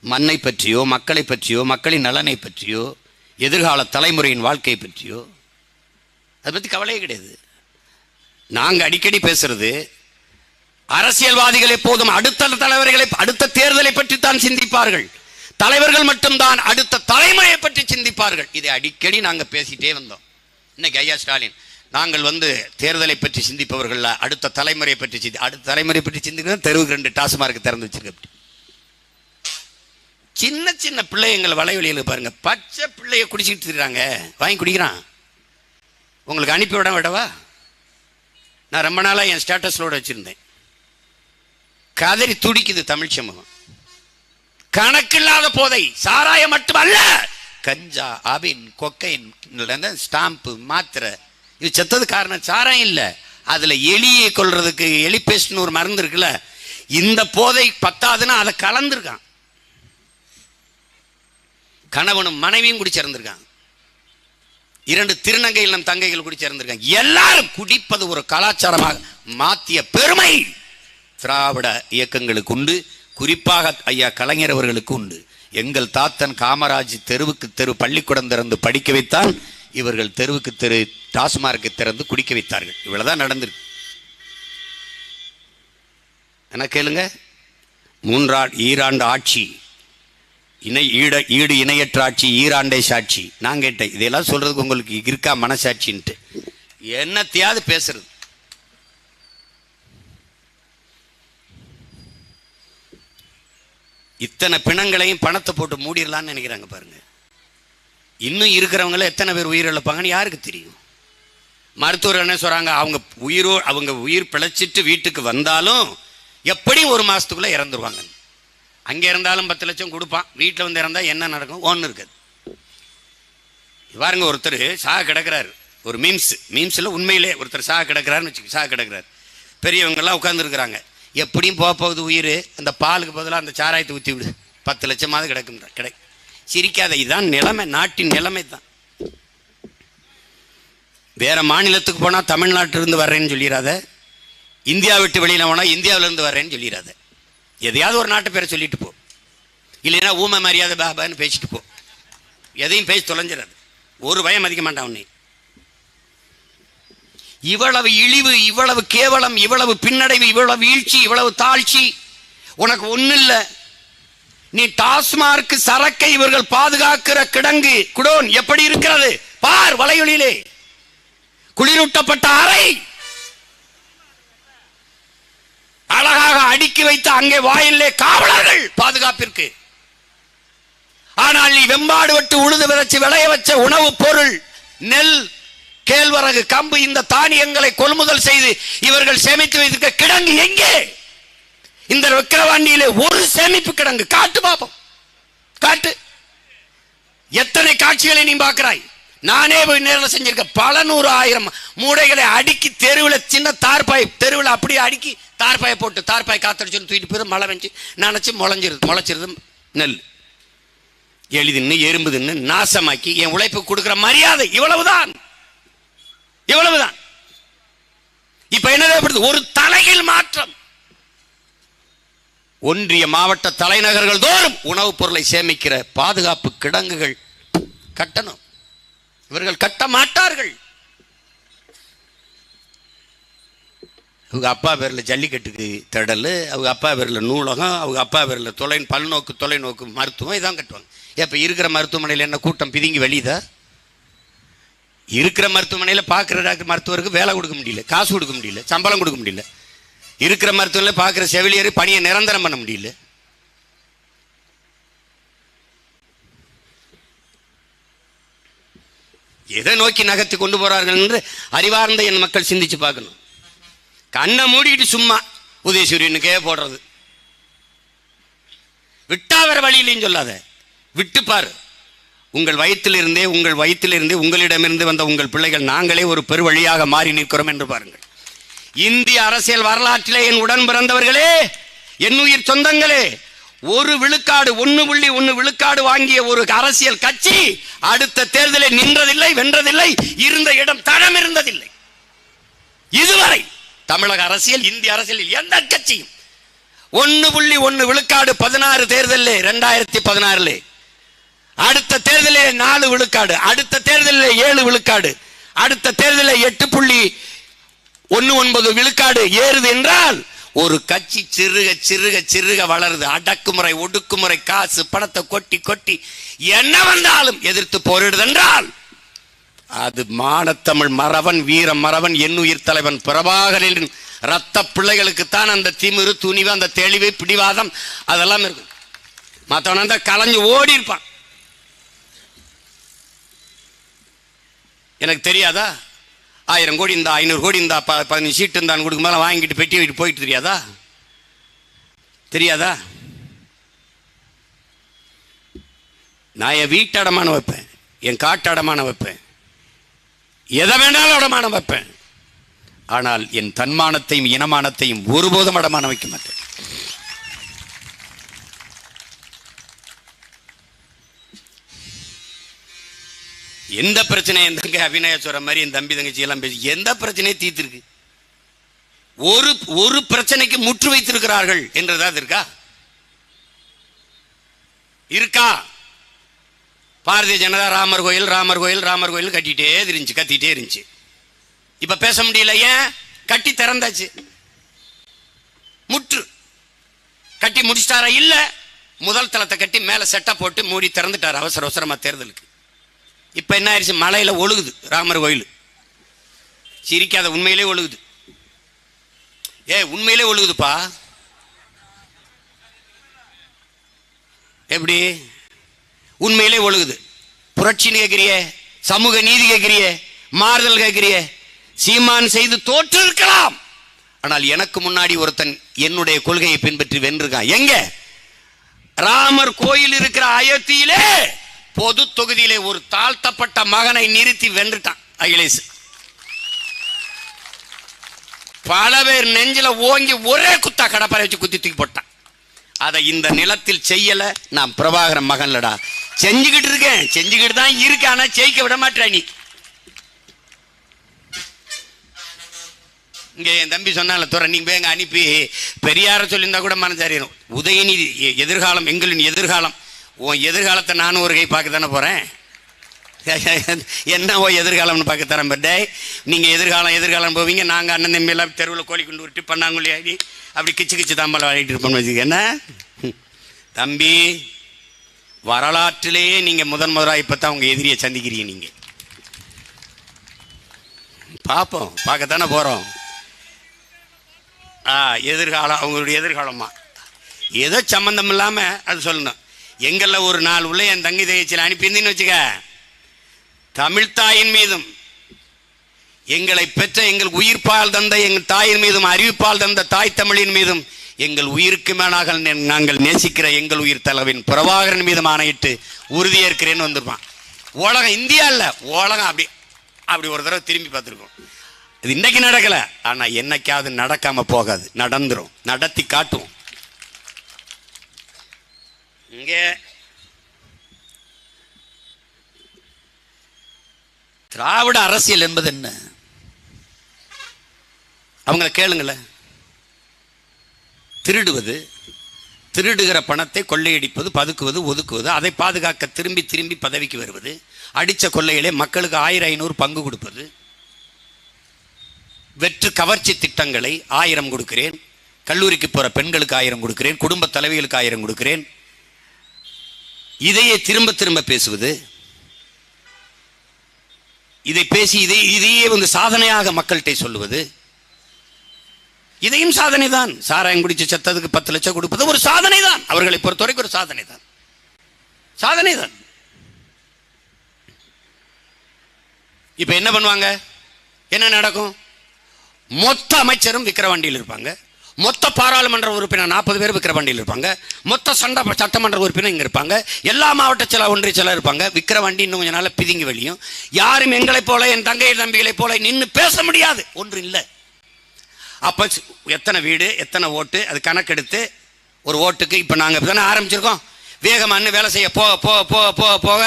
மண்ணை பற்றியோ, மக்களை பற்றியோ, மக்களின் நலனை பற்றியோ, எதிர்கால தலைமுறையின் வாழ்க்கை பற்றியோ அதை பற்றி கவலையே கிடையாது. நாங்கள் அடிக்கடி பேசுறது, அரசியல்வாதிகள் எப்போதும் அடுத்த தலைவர்களை, அடுத்த தேர்தலை பற்றி தான் சிந்திப்பார்கள். தலைவர்கள் மட்டும்தான் அடுத்த தலைமுறையை பற்றி சிந்திப்பார்கள். இதை அடிக்கடி நாங்கள் பேசிட்டே வந்தோம். இன்னைக்கு ஐயா ஸ்டாலின், நாங்கள் தேர்தலை பற்றி சிந்திப்பவர்கள் அடுத்த தலைமுறையை பற்றி அடுத்த தலைமுறை பற்றி சிந்திக்கிறது. தெருவுக்கு 2 டாஸ்மார்க் திறந்து வச்சிருக்க. சின்ன பிள்ளைங்களை வலைவெளியில் பாருங்க, பச்சை பிள்ளைய குடிச்சிட்டு இருக்காங்க, வாங்கி குடிக்கிறான். உங்களுக்கு அனுப்பி விடவா? நான் ரொம்ப நாளாக என் ஸ்டேட்டஸோட வச்சிருந்தேன். கதறி துடிக்குது தமிழ் சமூகம். கணக்கில்லாத போதை, சாராயம் மட்டுமல்ல, கஞ்சா, அபின், கொக்கைன், ஸ்டாம்பு, மாத்திரை. இது செத்தது காரணம் சாராயம் இல்லை, அதுல எலியை கொல்றதுக்கு எலிபேஸ்ட்னு ஒரு மருந்து இருக்குல்ல, இந்த போதை பத்தாதுன்னா அதை கலந்துருக்கான். கணவனும் மனைவியும் குடிச்சிருந்திருக்காங்க, 2 திருநங்கைகள் நம் தங்கைகள் குடிச்சிருந்திருக்காங்க. எல்லாரும் குடிப்பது ஒரு கலாச்சாரமாக மாத்திய பெருமை திராவிட இயக்கங்களுக்கு உண்டு, குறிப்பாக ஐயா கலைஞர் அவர்களுக்கு உண்டு. எங்கள் தாத்தன் காமராஜ் தெருவுக்கு தெரு பள்ளிக்கூடம் திறந்து படிக்க வைத்தான், இவர்கள் தெருவுக்கு தெரு டாஸ்மார்க்கை திறந்து குடிக்க வைத்தார்கள். இவ்வளவுதான் நடந்திருக்கு. என்ன கேளுங்க, 3 ஈராண்டு ஆட்சி, ஈடு இணையற்ற ஆட்சி, ஈராண்டை சாட்சி. நான் கேட்டேன், இதெல்லாம் சொல்றதுக்கு உங்களுக்கு இருக்கா மனசாட்சின்ட்டு? என்னத்தையாவது பேசுறது. இத்தனை பிணங்களையும் பணத்தை போட்டு மூடிடலான்னு நினைக்கிறாங்க பாருங்க. இன்னும் இருக்கிறவங்கள எத்தனை பேர் உயிரிழப்பாங்கன்னு யாருக்கு தெரியும்? மருத்துவர் என்ன சொல்றாங்க, அவங்க உயிர் பிழைச்சிட்டு வீட்டுக்கு வந்தாலும் எப்படியும் 1 மாசத்துக்குள்ள இறந்துருவாங்க. அங்கே இருந்தாலும் 10 லட்சம் கொடுப்பான், வீட்டில் வந்து இறந்தா என்ன நடக்கும் ஒன்று இருக்காது. பாருங்க, ஒருத்தர் சாக கிடக்கிறாரு, ஒரு மீம்ஸில் உண்மையிலே ஒருத்தர் சாக கிடக்கிறாருன்னு வச்சுக்க, சாக கிடக்கிறாரு, பெரியவங்கெல்லாம் உட்காந்துருக்குறாங்க, எப்படியும் போகுது உயிர், அந்த பாலுக்கு பதிலாக அந்த சாராயத்தை ஊற்றி விடு, 10 லட்சமாவது கிடைக்கும். சிரிக்காத, இதுதான் நிலைமை, நாட்டின் நிலைமை தான். வேற மாநிலத்துக்கு போனால் தமிழ்நாட்டிலிருந்து வர்றேன்னு சொல்லிடாத, இந்தியா விட்டு வெளியில் போனால் இந்தியாவிலேருந்து வர்றேன்னு சொல்லிடாத, எதையாவது ஒரு நாட்டு பேரை சொல்லிட்டு போ, இல்லைன்னா ஊமை மரியாதை பாபான்னு பேசிட்டு போ, எதையும் பேசி தொலைஞ்சிடாது, ஒரு பயம் மதிக்க மாட்டான் உன்னை. இவ்வளவு இழிவு, இவ்வளவு கேவலம், இவ்வளவு பின்னடைவு, இவ்வளவு வீழ்ச்சி, இவ்வளவு தாழ்ச்சி உனக்கு ஒன்றும் இல்லை. நீ டாஸ்மார்க் சரக்கை இவர்கள் பாதுகாக்கிற கிடங்கு குடோன் எப்படி இருக்கிறது பார், வலையொலியிலே குளிரூட்டப்பட்ட அறை, அழகாக அடுக்கி வைத்து அங்கே வாயிலே காவலர்கள் பாதுகாப்பிற்கு. ஆனால் நீ வெம்பாடு விட்டு உழுது விதைச்சு விளைய வச்ச உணவு பொருள், நெல், கேழ்வரகு, கம்பு, இந்த தானியங்களை கொள்முதல் செய்து இவர்கள் சேமித்து வைத்திருக்க கிடங்கு எங்கே? இந்த விக்கிரவாண்டியிலே ஒரு சேமிப்பு கிடங்கு காட்டு பாப்போம், காட்டு. எத்தனை காட்சிகளை நீ பார்க்கிறாய்? நானே போய் நேரில் செஞ்சிருக்க, பல 100,000 மூடைகளை அடுக்கி தெருவில், சின்ன தார்பாய் தெருவில் அப்படியே அடுக்கி தார்பாயை போட்டு, தார்பாய் காத்தடிச்சு தூக்கிட்டு போய் மழை வெஞ்சு நினைச்சு முளைச்சிருது நெல். எளிதுன்னு எறும்பு தின்னு நாசமாக்கி என் உழைப்பு கொடுக்கிற மரியாதை இவ்வளவுதான், இவ்வளவுதான். இப்ப என்ன தேவைப்படுது? ஒரு தலைகீழ் மாற்றம். ஒன்றிய மாவட்ட தலைநகர்கள் தோறும் உணவுப் பொருளை சேமிக்கிற பாதுகாப்பு கிடங்குகள் கட்டணும். இவர்கள் கட்ட மாட்டார்கள். அவங்க அப்பா பேர்ல ஜல்லிக்கட்டுக்கு திடல், அவங்க அப்பா பேர்ல நூலகம், அவங்க அப்பா பேர்ல தொலைநோக்கு மருத்துவம், இதான் கட்டுவாங்க. இப்ப இருக்கிற மருத்துவமனையில் என்ன கூட்டம் பிதுங்கி வெளியுதா? இருக்கிற மருத்துவமனையில் பார்க்குற டாக்டர் மருத்துவருக்கு வேலை கொடுக்க முடியல, காசு கொடுக்க முடியல, சம்பளம் கொடுக்க முடியல. இருக்கிற மருத்துவமனையில் பார்க்குற செவிலியர் பணியை நிரந்தரம் பண்ண முடியல. எதை நோக்கி நகர்த்தி கொண்டு போறார்கள் என்று அறிவார்ந்த என் மக்கள் சிந்திச்சு பார்க்கணும். கண்ணை மூடிட்டு சும்மா உதயசூரியனுக்கே போடுறது, விட்டா வேற வழியிலையும் சொல்லாத, விட்டு பாரு. உங்கள் வயிற்றிலிருந்தே உங்களிடமிருந்து வந்த உங்கள் பிள்ளைகள் நாங்களே ஒரு பெரு வழியாக மாறி நிற்கிறோம் என்று பாருங்கள். இந்திய அரசியல் வரலாற்றிலே என் உடன் பிறந்தவர்களே, என் உயிர் சொந்தங்களே, 1.1 விழுக்காடு வாங்கிய ஒரு அரசியல் கட்சி அடுத்த தேர்தலில் நின்றதில்லை, வென்றதில்லை, இருந்த இடம் தடம் இருந்ததில்லை. இதுவரை தமிழக அரசியல், இந்திய அரசியலில் எந்த கட்சியும் 1.1 விழுக்காடு 16 தேர்தலில் 2016 அடுத்த தேர்தலில் 4 விழுக்காடு, அடுத்த தேர்தலில் 7 விழுக்காடு, அடுத்த தேர்தலில் 8.19 விழுக்காடு ஏறுது என்றால் ஒரு கட்சி சிறுக சிறுக சிறுக வளருது. அடக்குமுறை, ஒடுக்குமுறை, காசு பணத்தை கொட்டி கொட்டி என்ன வந்தாலும் எதிர்த்து போரிடுது என்றால் அது மானத்தமிழ் மறவன், வீர மறவன், எண்ணுயிர் தலைவன் பிரபாகரனின் ரத்த பிள்ளைகளுக்குத்தான் அந்த திமிரு, துணிவு, அந்த தெளிவு, பிடிவாதம் அதெல்லாம் இருக்கு. மற்றவன் அந்த கலைஞ்சு ஓடி இருப்பான். எனக்கு தெரியாதா? 1000 கோடி இந்த 500 கோடி இந்த 15 சீட்டு இருந்தான்னு கொடுக்க மேலே வாங்கிட்டு பெட்டி வீட்டு போயிட்டு தெரியாதா? தெரியாதா? நான் என் வீட்டு அடமானம் வைப்பேன், என் காட்டு அடமானம் வைப்பேன், எதை வேணாலும் அடமானம் வைப்பேன். ஆனால் என் தன்மானத்தையும் இனமானத்தையும் ஒருபோதும் அடமானம் வைக்க மாட்டேன். எந்த பிரச்சனை என் தங்கை அபிநய சொல்ற மாதிரி என் தம்பி தங்கச்சி எல்லாம் பேசி எந்த பிரச்சனையை தீர்த்திருக்கு? ஒரு பிரச்சனைக்கு முற்று வைத்திருக்கிறார்கள் என்றதாவது இருக்கா? இருக்கா? பாரதிய ஜனதா ராமர் கோயில் ராமர் கோயில் ராமர் கோயில் கத்திட்டே இருந்துச்சு. இப்ப பேச முடியல. ஏன்? கட்டி திறந்தாச்சு. முற்று கட்டி முடிச்சிட்டாரா? இல்ல, முதல் தளத்தை கட்டி மேல செட்டா போட்டு மூடி திறந்துட்டார் அவசர அவசரமா தேர்தலுக்கு. இப்ப என்ன ஆயிடுச்சு? மலையில ஒழுகுது ராமர் கோயில். சிரிக்காத, உண்மையிலே ஒழுகுது. உண்மையிலே ஒழுகுதுப்பா. எப்படி? உண்மையிலே ஒழுகுது. புரட்சின்னு கேட்கிறியே, சமூக நீதி கேட்கிறியே, மாறுதல் கேட்கிறியே. சீமான் செய்து தோற்று இருக்கலாம், ஆனால் எனக்கு முன்னாடி ஒருத்தன் என்னுடைய கொள்கையை பின்பற்றி வென்றிருக்கான். எங்க? ராமர் கோயில் இருக்கிற அயோத்தியிலே பொது தொகுதியிலே ஒரு தாழ்த்தப்பட்ட மகனை நிறுத்தி வென்றுட்டான் அகிலேஷ். பல பேர் நெஞ்சில ஓங்கி ஒரே குத்தா கடப்பாரை வச்சு குத்தி தூக்கி போட்டான். அதை இந்த நிலத்தில் செய்யல. நான் பிரபாகரன் மகன்லடா, செஞ்சுக்கிட்டு இருக்கேன், செஞ்சுக்கிட்டு தான் இருக்கேன். ஆனா ஜெயிக்க விட மாட்டேன். நீ இங்க என் தம்பி சொன்னால துறை, நீங்க வேங்க அனுப்பி பெரியார சொல்லியிருந்தா கூட மனசாரியும். உதயநிதி எதிர்காலம், எங்களின் எதிர்காலம். உன் எதிர்காலத்தை நானும் ஒரு கை பார்க்க தானே போறேன். என்ன எதிர்காலம்னு பார்க்க தரேன். பட்டே நீங்க எதிர்காலம் போவீங்க, நாங்க அண்ணன் தம்பி எல்லாம் தெருவில் கோழி கொண்டு விட்டு பண்ணாங்குள்ளி ஆகி அப்படி கிச்சு தாம்பலம் வாடிட்டு இருப்போம்னு வச்சுக்க. என்ன தம்பி, வரலாற்றிலேயே நீங்க முதலாக இப்பதான் உங்க எதிரியை சந்திக்கிறீங்க. நீங்க பார்ப்போம், பார்க்கத்தானே போறோம். எதிர்காலம் அவங்களுடைய எதிர்காலமா ஏதோ சம்பந்தம் இல்லாம அது சொல்லணும். எங்கள்ல ஒரு நாள் உள்ள என் தங்கை தகச்சியில் அனுப்பியிருந்தேன்னு வச்சுக்க, தமிழ்தாயின் மீதும் எங்களை பெற்ற எங்கள் உயிர்ப்பால் தந்த எங்கள் தாயின் மீதும் அறிவிப்பால் தந்த தாய் தமிழின் மீதும் எங்கள் உயிருக்கு மேலாக நாங்கள் நேசிக்கிற எங்கள் உயிர் தலைவன் பிரபாகரன் மீதும் ஆணையிட்டு உறுதியேற்கிறேன்னு வந்திருப்பான். உலகம், இந்தியா இல்ல உலகம் அப்படி அப்படி ஒரு தடவை திரும்பி பார்த்துருக்கோம். இது இன்னைக்கு நடக்கல, ஆனா என்னைக்காவது நடக்காம போகாது, நடந்துரும், நடத்தி காட்டுவோம். இங்கே திராவிட அரசியல் என்பது என்ன? அவங்களை கேளுங்களேன். திருடுவது, திருடுகிற பணத்தை கொள்ளையடிப்பது, பதுக்குவது, ஒதுக்குவது, அதை பாதுகாக்க திரும்பி திரும்பி பதவிக்கு வருவது, அடித்த கொள்ளையிலே மக்களுக்கு 1000-500 பங்கு கொடுப்பது, வெற்று கவர்ச்சி திட்டங்களை 1000 கொடுக்கிறேன், கல்லூரிக்கு போற பெண்களுக்கு 1000 கொடுக்கிறேன், குடும்ப தலைவிகளுக்கு 1000 கொடுக்கிறேன், இதையே திரும்ப திரும்ப பேசுவது, இதை பேசி இதையே வந்து சாதனையாக மக்கள்கிட்ட சொல்லுவது, இதையும் சாதனை தான். சாராயம் குடிச்சு செத்ததுக்கு 10 லட்சம் கொடுப்பது ஒரு சாதனை தான். அவர்களை பொறுத்தவரைக்கும் ஒரு சாதனை தான், சாதனை தான். இப்ப என்ன பண்ணுவாங்க? என்ன நடக்கும்? மொத்த அமைச்சரும் விக்கிரவாண்டியில் இருப்பாங்க, மொத்த பாராளுமன்ற உறுப்பினர் 40 பேர் விக்கிரவாண்டியில் இருப்பாங்க, மொத்த சட்டமன்ற உறுப்பினர் இங்க இருப்பாங்க, எல்லா மாவட்ட செயலர் ஒன்றிய செயலர் இருப்பாங்க. விக்கிரவாண்டி இன்னும் கொஞ்ச நாள் பிதுங்கி வெளியும். யாரும் எங்களை போல என் தங்கை தம்பிகளை போல நின்று பேச முடியாது, ஒன்று இல்லை. அப்ப எத்தனை வீடு எத்தனை ஓட்டு அது கணக்கெடுத்து ஒரு ஓட்டுக்கு இப்ப நாங்க தானே ஆரம்பிச்சிருக்கோம். வேகமானு வேலை செய்ய போக போக போக போக போக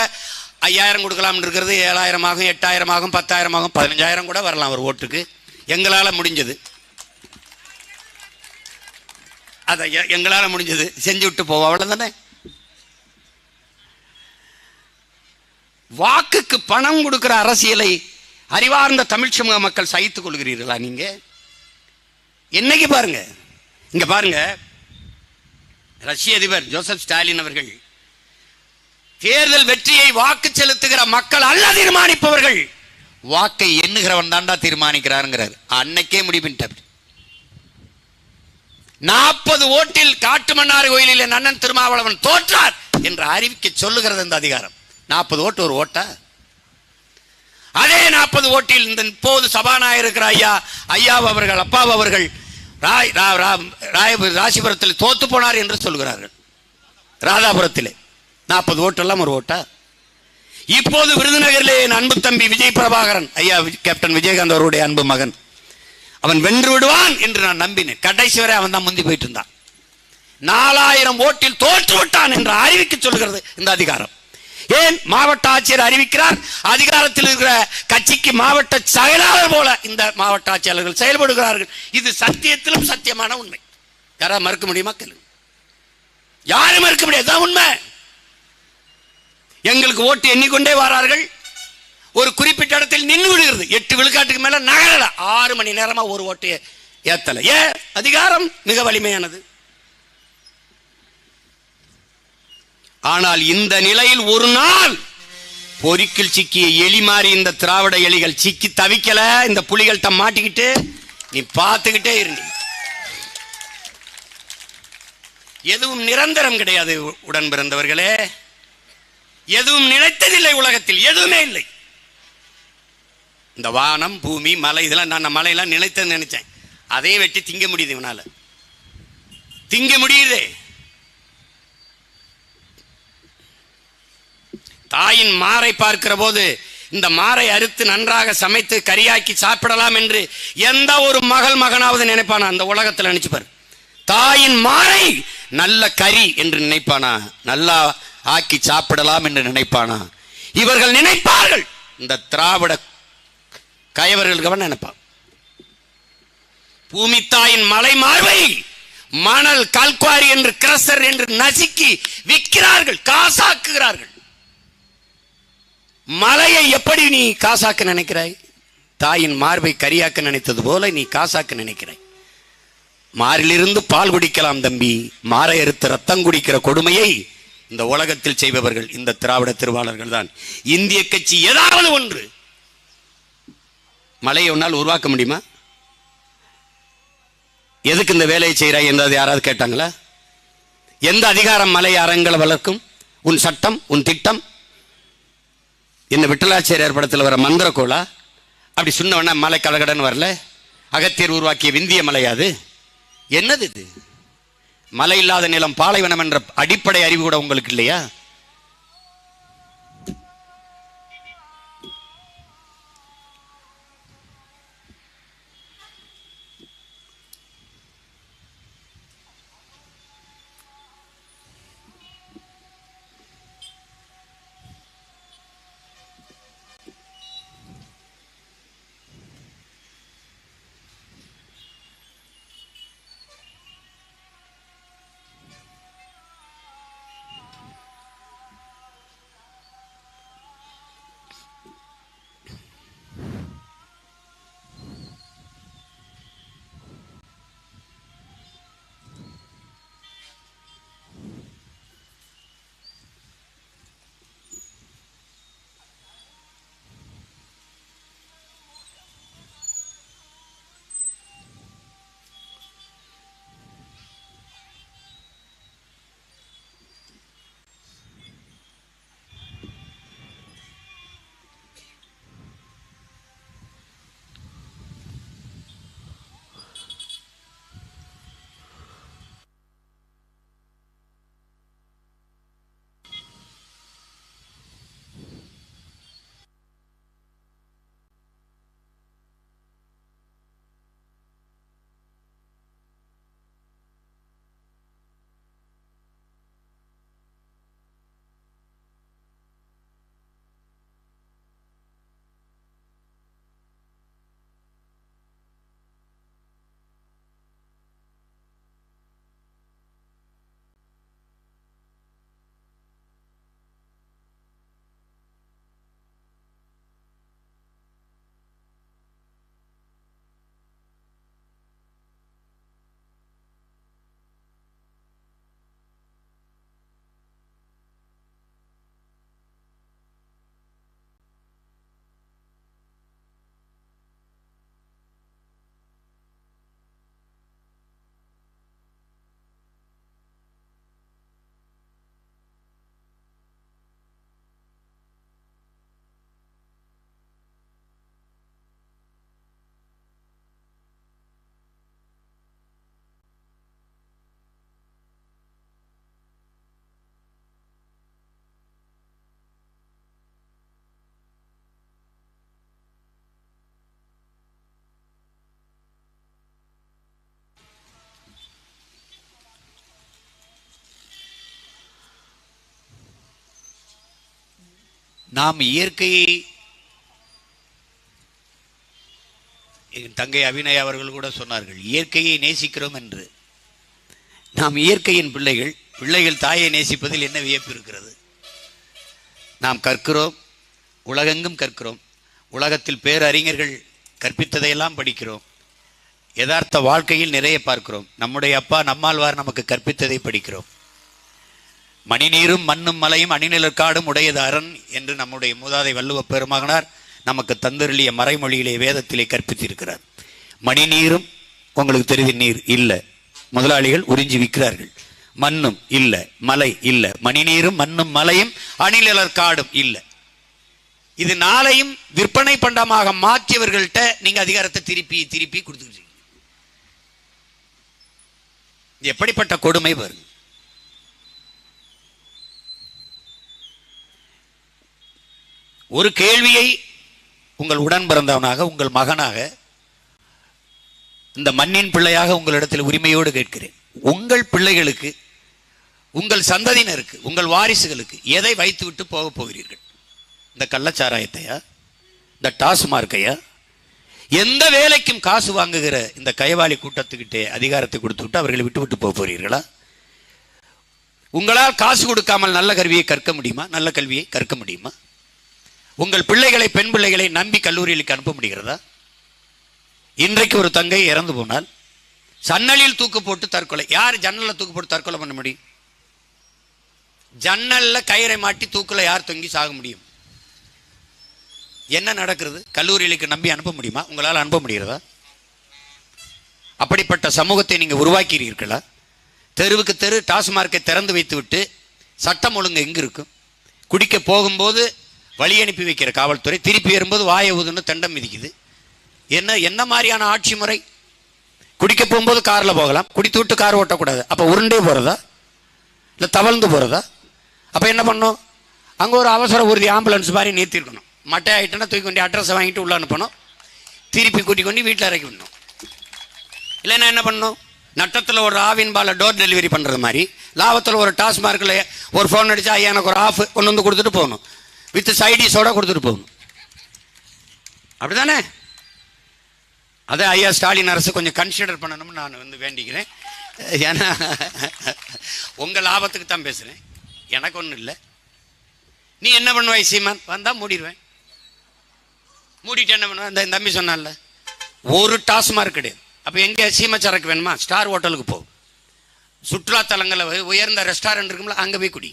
5000 கொடுக்கலாம்னு இருக்கிறது 7000 ஆகும், 8000 ஆகும், 10000 ஆகும், 15000 கூட வரலாம் ஒரு ஓட்டுக்கு. எங்களால முடிஞ்சது அதை எங்களால முடிஞ்சது செஞ்சு விட்டு போவோம், அவ்வளவுதானே. வாக்குக்கு பணம் கொடுக்கிற அரசியலை அறிவார்ந்த தமிழ் சமூக மக்கள் சகித்துக் கொள்கிறீர்களா? நீங்க என்னைக்கு பாருங்க, இங்க பாருங்க, ரஷ்ய அதிபர் ஜோசப் ஸ்டாலின் அவர்கள் தேர்தல் வெற்றியை வாக்கு செலுத்துகிற மக்கள் அல்ல தீர்மானிப்பவர்கள், வாக்கை எண்ணுகிறவன் தாண்டா தீர்மானிக்கிறாருங்கிறார். அன்னைக்கே முடிவிட்டார். 40 ஓட்டில் காட்டுமன்னார் கோயிலில் என் அண்ணன் திருமாவளவன் தோற்றார் என்று அறிவிக்க சொல்லுகிறது இந்த அதிகாரம். 40 ஓட்டு ஒரு ஓட்டா? அதே 40 ஓட்டில் இந்த போது சபாநாயகர் இருக்கிற ஐயா அவர்கள், அப்பா அவர்கள் ராசிபுரத்தில் தோத்து போனார் என்று சொல்கிறார்கள். ராதாபுரத்திலே 40 ஓட்டு எல்லாம் ஒரு ஓட்டா? இப்போது விருதுநகரிலே என் அன்பு தம்பி விஜய் பிரபாகரன் ஐயா, கேப்டன் விஜயகாந்த் அவருடைய அன்பு மகன், அவன் வென்று விடுவான் என்று நான் நம்பினேன். கடைசி வரை அவன் தான் முந்தி போயிட்டு இருந்தான். 4000 ஓட்டில் தோற்று விட்டான் என்று அறிவிக்க சொல்கிறது இந்த அதிகாரம். ஏன் மாவட்ட ஆட்சியர் அறிவிக்கிறார், அதிகாரத்தில் இருக்கிற கட்சிக்கு மாவட்ட செயலாளர் போல இந்த மாவட்ட ஆட்சியாளர்கள் செயல்படுகிறார்கள். இது சத்தியத்திலும் சத்தியமான உண்மை. யாராவது மறுக்க முடியுமா? கேளுங்க. யாரும் மறுக்க முடியாது, உண்மை. எங்களுக்கு ஓட்டு எண்ணிக்கொண்டே வரார்கள். ஒரு குறிப்பிட்ட இடத்தில் நின்று விடுகிறது. 8 விழுக்காட்டுக்கு மேல நகரல. 6 மணி நேரமா ஒரு ஓட்டு ஏத்தல. ஏன்? அதிகாரம் மிக வலிமையானது. ஆனால் இந்த நிலையில் ஒரு நாள் பொறிக்கில் சிக்கிய எலி மாறி இந்த திராவிட எலிகள் சிக்கி தவிக்கல. இந்த புலிகள்கிட்ட மாட்டிக்கிட்டு நீ பார்த்துக்கிட்டே இருந்த. எதுவும் நிரந்தரம் கிடையாது உடன் பிறந்தவர்களே. எதுவும் நிலைத்ததில்லை உலகத்தில், எதுவுமே இல்லை. இந்த வானம், பூமி, மலை, இதெல்லாம் நான் மலையெல்லாம் நிலைத்தது நினைச்சேன். அதையும் வெட்டி திங்க முடியுது, இவனால திங்க முடியுது. தாயின் மாரை பார்க்கிற போது இந்த மாரை அறுத்து நன்றாக சமைத்து கறியாக்கி சாப்பிடலாம் என்று எந்த ஒரு மகனாவது நினைப்பானா? அந்த உலகத்தில் நினைச்சுப்பார். தாயின் மாரை நல்ல கறி என்று நினைப்பானா? நல்லா ஆக்கி சாப்பிடலாம் என்று நினைப்பானா? இவர்கள் நினைப்பார்கள். இந்த திராவிட கயவர்களுக்கு நினைப்பான். பூமி தாயின் மலை மார்பை மணல், கல்குவாரி என்று, கிரசர் என்று நசுக்கி விற்கிறார்கள், காசாக்குகிறார்கள். மலையை எப்படி நீ காசாக்க நினைக்கிறாய்? தாயின் மார்பை கரியாக்க நினைத்தது போல நீ காசாக்க நினைக்கிறாய். மாரிலிருந்து பால் குடிக்கலாம் தம்பி, மாரை அறுத்து ரத்தம் குடிக்கிற கொடுமையை இந்த உலகத்தில் செய்பவர்கள் இந்த திராவிட திருவாளர்கள் தான். இந்திய கட்சி ஏதாவது ஒன்று மலையை ஒன்னால் உருவாக்க முடியுமா? எதுக்கு இந்த வேலையை செய்கிறாய் என்றது யாராவது கேட்டாங்களா? எந்த அதிகாரம் மலை அறங்களை வளர்க்கும்? உன் சட்டம், உன் திட்டம் என்ன? விட்டலாச்சாரியார் படத்தில் வர மந்திரக்கோளா? அப்படி சொன்ன மலை கடகடன் வரல. அகத்தியர் உருவாக்கிய விந்திய மலையாது? என்னது இது? மலை இல்லாத நிலம் பாலைவனம் என்ற அடிப்படை அறிவு கூட உங்களுக்கு இல்லையா? நாம் இயற்கையை, என் தங்கை அபிநயா அவர்கள் கூட சொன்னார்கள், இயற்கையை நேசிக்கிறோம் என்று. நாம் இயற்கையின் பிள்ளைகள். பிள்ளைகள் தாயை நேசிப்பதில் என்ன வியப்பு இருக்கிறது? நாம் கற்கிறோம், உலகெங்கும் கற்கிறோம். உலகத்தில் பேரறிஞர்கள் கற்பித்ததையெல்லாம் படிக்கிறோம். யதார்த்த வாழ்க்கையில் நிறைய பார்க்கிறோம். நம்முடைய அப்பா நம்மாழ்வார் நமக்கு கற்பித்ததை படிக்கிறோம். மணிநீரும் மண்ணும் மலையும் அணிநிலக்காடும் உடையது அரண் என்று நம்முடைய மூதாதை வள்ளுவ பெருமகனார் நமக்கு தந்தருளிய மறைமொழியிலே வேதத்திலே கற்பித்திருக்கிறார். மணிநீரும் உங்களுக்கு தெரிந்த நீர் இல்லை, முதலாளிகள் உறிஞ்சி விற்கிறார்கள். மண்ணும் இல்லை, மலை இல்லை. மணிநீரும் மண்ணும் மலையும் அணிநிலக்காடும் இல்லை. இது நாளையும் விற்பனை பண்டமாக மாற்றியவர்கள்ட்ட நீங்க அதிகாரத்தை திருப்பி திருப்பி கொடுத்துக்கிட்டு எப்படிப்பட்ட கொடுமை பாருங்க. ஒரு கேள்வியை உங்கள் உடன் பிறந்தவனாக, உங்கள் மகனாக, இந்த மண்ணின் பிள்ளையாக உங்களிடத்தில் உரிமையோடு கேட்கிறேன். உங்கள் பிள்ளைகளுக்கு, உங்கள் சந்ததியினருக்கு, உங்கள் வாரிசுகளுக்கு எதை வைத்து விட்டு போக போகிறீர்கள்? இந்த கள்ளச்சாராயத்தையா? இந்த டாஸ்மார்க்கையா? எந்த வேலைக்கும் காசு வாங்குகிற இந்த கைவாளி கூட்டத்துக்கிட்டே அதிகாரத்தை கொடுத்து விட்டு அவர்களை விட்டு விட்டு போக போகிறீர்களா? உங்களால் காசு கொடுக்காமல் நல்ல கல்வியை கற்க முடியுமா? நல்ல கல்வியை கற்க முடியுமா? உங்கள் பிள்ளைகளை, பெண் பிள்ளைகளை நம்பி கல்லூரிகளுக்கு அனுப்ப முடிகிறதா? இன்றைக்கு ஒரு தங்கை இறந்து போனால் ஜன்னலில் தூக்கு போட்டு தற்கொலை. யார் ஜன்னல்ல தூக்கு போட்டு தற்கொலை பண்ண முடியும்? ஜன்னல்ல கயிறை மாட்டி தூக்குல யார் தொங்கி சாக முடியும்? என்ன நடக்கிறது? கல்லூரிகளுக்கு நம்பி அனுப்ப முடியுமா? உங்களால் அனுப்ப முடிகிறதா? அப்படிப்பட்ட சமூகத்தை நீங்க உருவாக்கிறீர்களா? தெருவுக்கு தெரு டாஸ்மார்க்கை திறந்து வைத்து விட்டு சட்டம் ஒழுங்கு எங்க இருக்கும்? குடிக்க போகும்போது வழி அனுப்பி வைக்கிற காவல்துறை, திருப்பி வரும்போது வாயை ஊதுன்னு தண்டம் மிதிக்குது. என்ன மாதிரியான ஆட்சி முறை? குடிக்க போகும்போது கார்ல போகலாம், குடித்து விட்டு கார் ஓட்டக்கூடாது. அப்ப உருண்டே போறதா இல்ல தவழ்ந்து போறதா? அப்ப என்ன பண்ணும்? அங்க ஒரு அவசர ஊர்தி ஆம்புலன்ஸ் மாதிரி நிறுத்திருக்கணும். மட்டை ஆகிட்டோன்னா தூக்கி கொண்டு அட்ரஸை வாங்கிட்டு உள்ள அனுப்பணும், திருப்பி கூட்டி கொண்டு வீட்டில் இறக்கி விடணும். இல்லைன்னா என்ன பண்ணணும்? நட்டத்தில் ஒரு ஆவின் பாலை டோர் டெலிவரி பண்ணுறது மாதிரி லாபத்தில் ஒரு டாஸ்மார்க்கில் ஒரு ஃபோன் அடித்தா ஐயா எனக்கு ஒரு ஆஃப் கொண்டு வந்து கொடுத்துட்டு போகணும், வித் சைடிஸோட கொடுத்துட்டு போகணும். அப்படிதானே? அதை ஐயா ஸ்டாலின் அரசு கொஞ்சம் கன்சிடர் பண்ணணும்னு நான் வந்து வேண்டிக்கிறேன். ஏன்னா உங்கள் லாபத்துக்கு தான் பேசுகிறேன், எனக்கு ஒன்றும் இல்லை. நீ என்ன பண்ணுவாய் சீமான்? வந்தால் மூடிடுவேன். மூடிட்டு என்ன பண்ணுவேன்? இந்த தம்பி சொன்னான்ல, ஒரு டாஸ்மார்க் கிடையாது. அப்போ எங்கே சீமச்சரக்கு வேணுமா? ஸ்டார் ஹோட்டலுக்கு போ. சுற்றுலாத்தலங்களில் உயர்ந்த ரெஸ்டாரண்ட் இருக்கும்ல, அங்கே போய் குடி.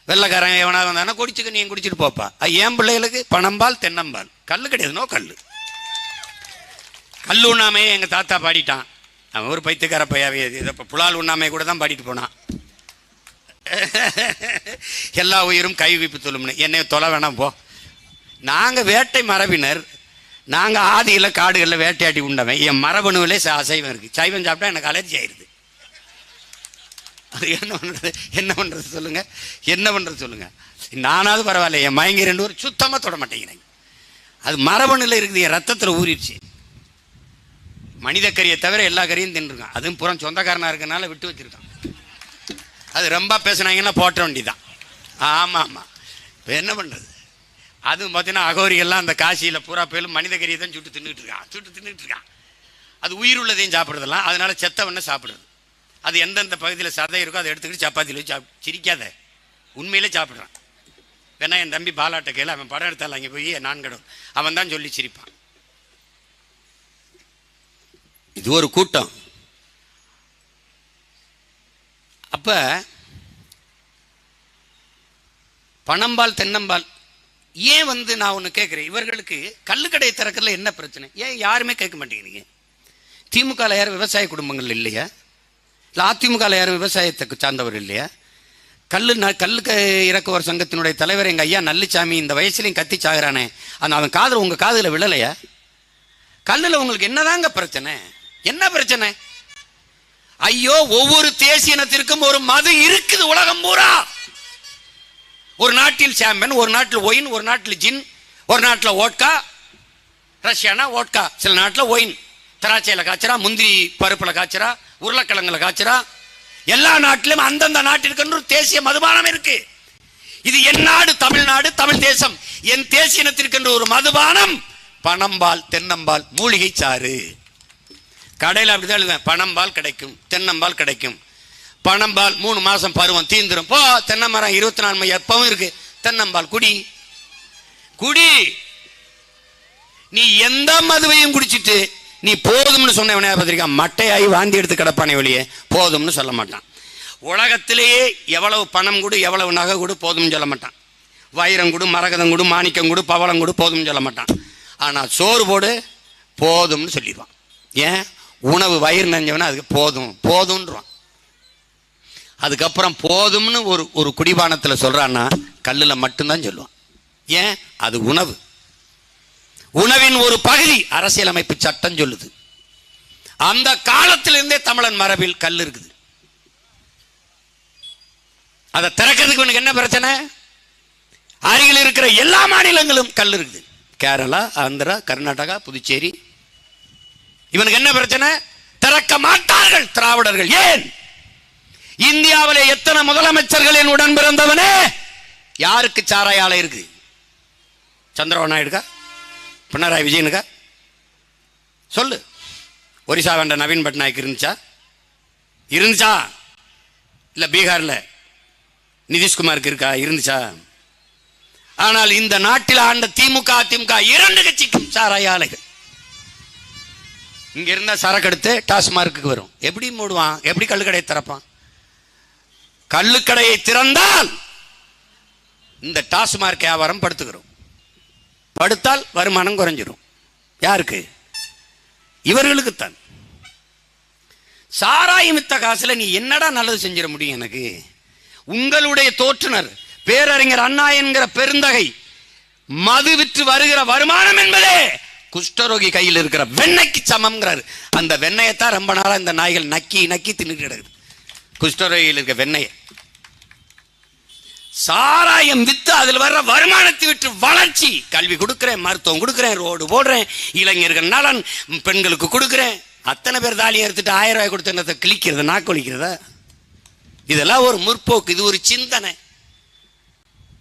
வெள்ளைக்காரன் எவனாவது வந்தானா குடிச்சுக்க, நீ குடிச்சிட்டு போப்பா. என் பிள்ளைகளுக்கு பணம்பால் தென்னம்பால், கல் கிடையாது, நோ கல். கல் உண்ணாமையே எங்கள் தாத்தா பாடிட்டான். அவன் ஒரு பைத்துக்கார பையாவே. இதை புலால் உண்ணாமையை கூட தான் பாடிட்டு போனான். எல்லா உயிரும் கை வைப்பு தொழும்னு. என்னை தொலை வேணாம் போ. நாங்கள் வேட்டை மரபினர். நாங்கள் ஆதியில் காடுகளில் வேட்டையாடி உண்டவன். என் மரபணுவிலே அசைவம் இருக்குது. சைவம் சாப்பிட்டா எனக்கு அலர்ஜி ஆயிடுது. அது என்ன பண்ணுறது? என்ன பண்ணுறது சொல்லுங்க? என்ன பண்ணுறது சொல்லுங்க? நானாவது பரவாயில்ல, என் மயங்கி 2 பேர் சுத்தமாக தொட மாட்டேங்கிறேன். அது மரபணுவில் இருக்குது, என் ரத்தத்தில் ஊறிடுச்சு. மனித கறியை தவிர எல்லா கறியும் தின்றுருக்கான். அதுவும் புறம் சொந்தக்காரனாக இருக்கனால விட்டு வச்சிருக்கான். அது ரொம்ப பேசுனாங்கன்னா போட்ட வேண்டிதான். ஆமாம் ஆமாம். இப்போ என்ன பண்ணுறது? அதுவும் பார்த்தீங்கன்னா அகோரிகள்லாம் அந்த காசியில் பூரா பேரும் மனித கறியை தான் சுட்டு தின்னுட்டு இருக்கான். அது உயிர் உள்ளதையும் சாப்பிட்றதெல்லாம். அதனால செத்தவண்ணை சாப்பிட்றது. அது எந்தெந்த பகுதியில் சதை இருக்கோ அதை எடுத்துக்கிட்டு சப்பாத்தியில் வச்சு சிரிக்காத, உண்மையிலே சாப்பிட்றான். வேணா என் தம்பி பாலாட்ட கேளு, அவன் படம் எடுத்தால் அங்கே போய் நான்கடம் அவன் தான் சொல்லி சிரிப்பான். இது ஒரு கூட்டம். அப்ப பணம்பால் தென்னம்பால் ஏன் வந்து நான் ஒன்று கேட்குறேன், இவர்களுக்கு கள்ளுக்கடையை திறக்கிறதுல என்ன பிரச்சனை? ஏன் யாருமே கேட்க மாட்டேங்கிறீங்க? திமுகவில் யாரும் விவசாய குடும்பங்கள் இல்லையா? இல்லை அதிமுகவில் யாரும் விவசாயத்துக்கு சார்ந்தவர் இல்லையா? கல்லுக்கு இறக்குவர் சங்கத்தினுடைய தலைவர் எங்கள் ஐயா நல்லுச்சாமி இந்த வயசுலையும் கத்தி சாகுறானே, அவன் காதில் உங்கள் காதில் விழலையா? கல்லில் உங்களுக்கு என்னதாங்க பிரச்சனை? என்ன பிரச்சனை? ஐயோ, ஒவ்வொரு தேசியனத்திற்கும் ஒரு மது இருக்குது உலகம் பூரா. ஒரு நாட்டில் சாம்பியன், ஒரு நாட்டில் ஒயின், ஒரு நாட்டில் ஜின், ஒரு நாட்டில் ஓட்கா. ரஷ்யானா ஓட்கா, சில நாட்டில் ஒயின். திராட்சையில் காய்ச்சரா, முந்திரி பருப்பில் காய்ச்சரா, உருளைக்கிழங்குல காய்ச்சரா. எல்லா நாட்டிலும் அந்தந்த நாட்டிற்கு தேசிய மதுபானம் இருக்கு. இது என் நாடு தமிழ்நாடு, தமிழ் தேசம். என் தேசிய இனத்திற்கென்று ஒரு மதுபானம், பனம்பால், தென்னம்பால், மூலிகை சாறு. கடையில் அப்படிதான் எழுதுவேன், பனம்பால் கிடைக்கும், தென்னம்பால் கிடைக்கும். பனம்பால் 3 மாசம் பருவம் தீந்துரும். போ, தென்னை மரம் 24 மணி எப்பவும் இருக்கு. தென்னம்பால் குடி குடி. நீ எந்த மதுவையும் குடிச்சிட்டு நீ போதும்னு சொன்ன பத்திரிக்கா மட்டையாகி வாந்தி எடுத்து கிடப்பானே வெளியே போதும்னு சொல்ல மாட்டான். உலகத்திலேயே எவ்வளவு பணம் கொடு, எவ்வளவு நகை கொடு, போதும்னு சொல்ல மாட்டான். வைரம் கொடு, மரகதம் கொடு, மாணிக்கம் கொடு, பவளம் கொடு, போதும்னு சொல்ல மாட்டான். ஆனால் சோறு போடு, போதும்னு சொல்லிடுவான். ஏன்? உணவு வயிறு நெஞ்சவனா அதுக்கு போதும் போதும்ன்றான். அதுக்கப்புறம் போதும்னு ஒரு குடிபானத்தில் சொல்றான்னா கல்லில் மட்டும்தான் சொல்லுவான். ஏன்? அது உணவு. உணவின் ஒரு பகுதி அரசியலமைப்பு சட்டம் சொல்லுது. அந்த காலத்திலிருந்தே தமிழன் மரபில் கல் இருக்குது. அதை திறக்கிறதுக்கு இவனுக்கு என்ன பிரச்சனை? அருகில் இருக்கிற எல்லா மாநிலங்களும் கல் இருக்குது. கேரளா, ஆந்திரா, கர்நாடகா, புதுச்சேரி. இவனுக்கு என்ன பிரச்சனை? திறக்க மாட்டார்கள் திராவிடர்கள். ஏன்? இந்தியாவிலே எத்தனை முதலமைச்சர்களின் உடன் பிறந்தவனே யாருக்கு சாராய ஆலை இருக்கு? சந்திரபாபு நாயுடுக்கா? பினராயி விஜயனுக்கா? சொல்லு. ஒரிசா வேண்ட நவீன் பட்நாயக் இருந்துச்சா? இல்ல பீகார்ல நிதிஷ்குமாருக்கு இருக்கா? இருந்துச்சா? ஆனால் இந்த நாட்டில் ஆண்ட திமுக, அதிமுக 2 கட்சிக்கும் சாராய ஆலைகள். இங்க இருந்தா சரக்கு எடுத்து டாஸ்மார்க்கு வரும். எப்படி மூடுவான்? எப்படி கள்ளுக்கடையை திறப்பான்? கள்ளுக்கடையை திறந்தால் இந்த டாஸ்மார்க் வியாபாரம் படுத்துக்கிறோம். படுத்தால் வருமானம் குறைஞ்சிரும். யாருக்கு? இவர்களுக்குத்தான். சாராயம் வித்த காசுல நீ என்னடா நல்லது செஞ்சிட முடியும்? எனக்கு உங்களுடைய தோற்றுனர் பேரறிஞர் அண்ணா என்கிற பெருந்தகை மது விற்று வருகிற வருமானம் என்பதே குஷ்டரோகி கையில் இருக்கிற வெண்ணெய்க்கு சமம்ங்கிறாரு. அந்த வெண்ணெயத்தான் ரொம்ப நாளா இந்த நாய்கள் நக்கி நக்கி தின்னுட்டு கிடக்குது. குஷ்டரோகியில் இருக்க வெண்ணெய். சாராயம் வித்து அதில் வர்ற வருமானத்தை விட்டு வளர்ச்சி, கல்வி கொடுக்கிறேன், மருத்துவம் கொடுக்கிறேன், ரோடு போடுறேன், இளைஞர்கள் நலன், பெண்களுக்கு கொடுக்கிறேன். அத்தனை பேர் தாலியை எடுத்துட்டு 1000 ரூபாய் கொடுத்து கிழிக்கிறது, நாக்கு ஒழிக்கிறதா? இதெல்லாம் ஒரு முற்போக்கு. இது ஒரு சிந்தனை,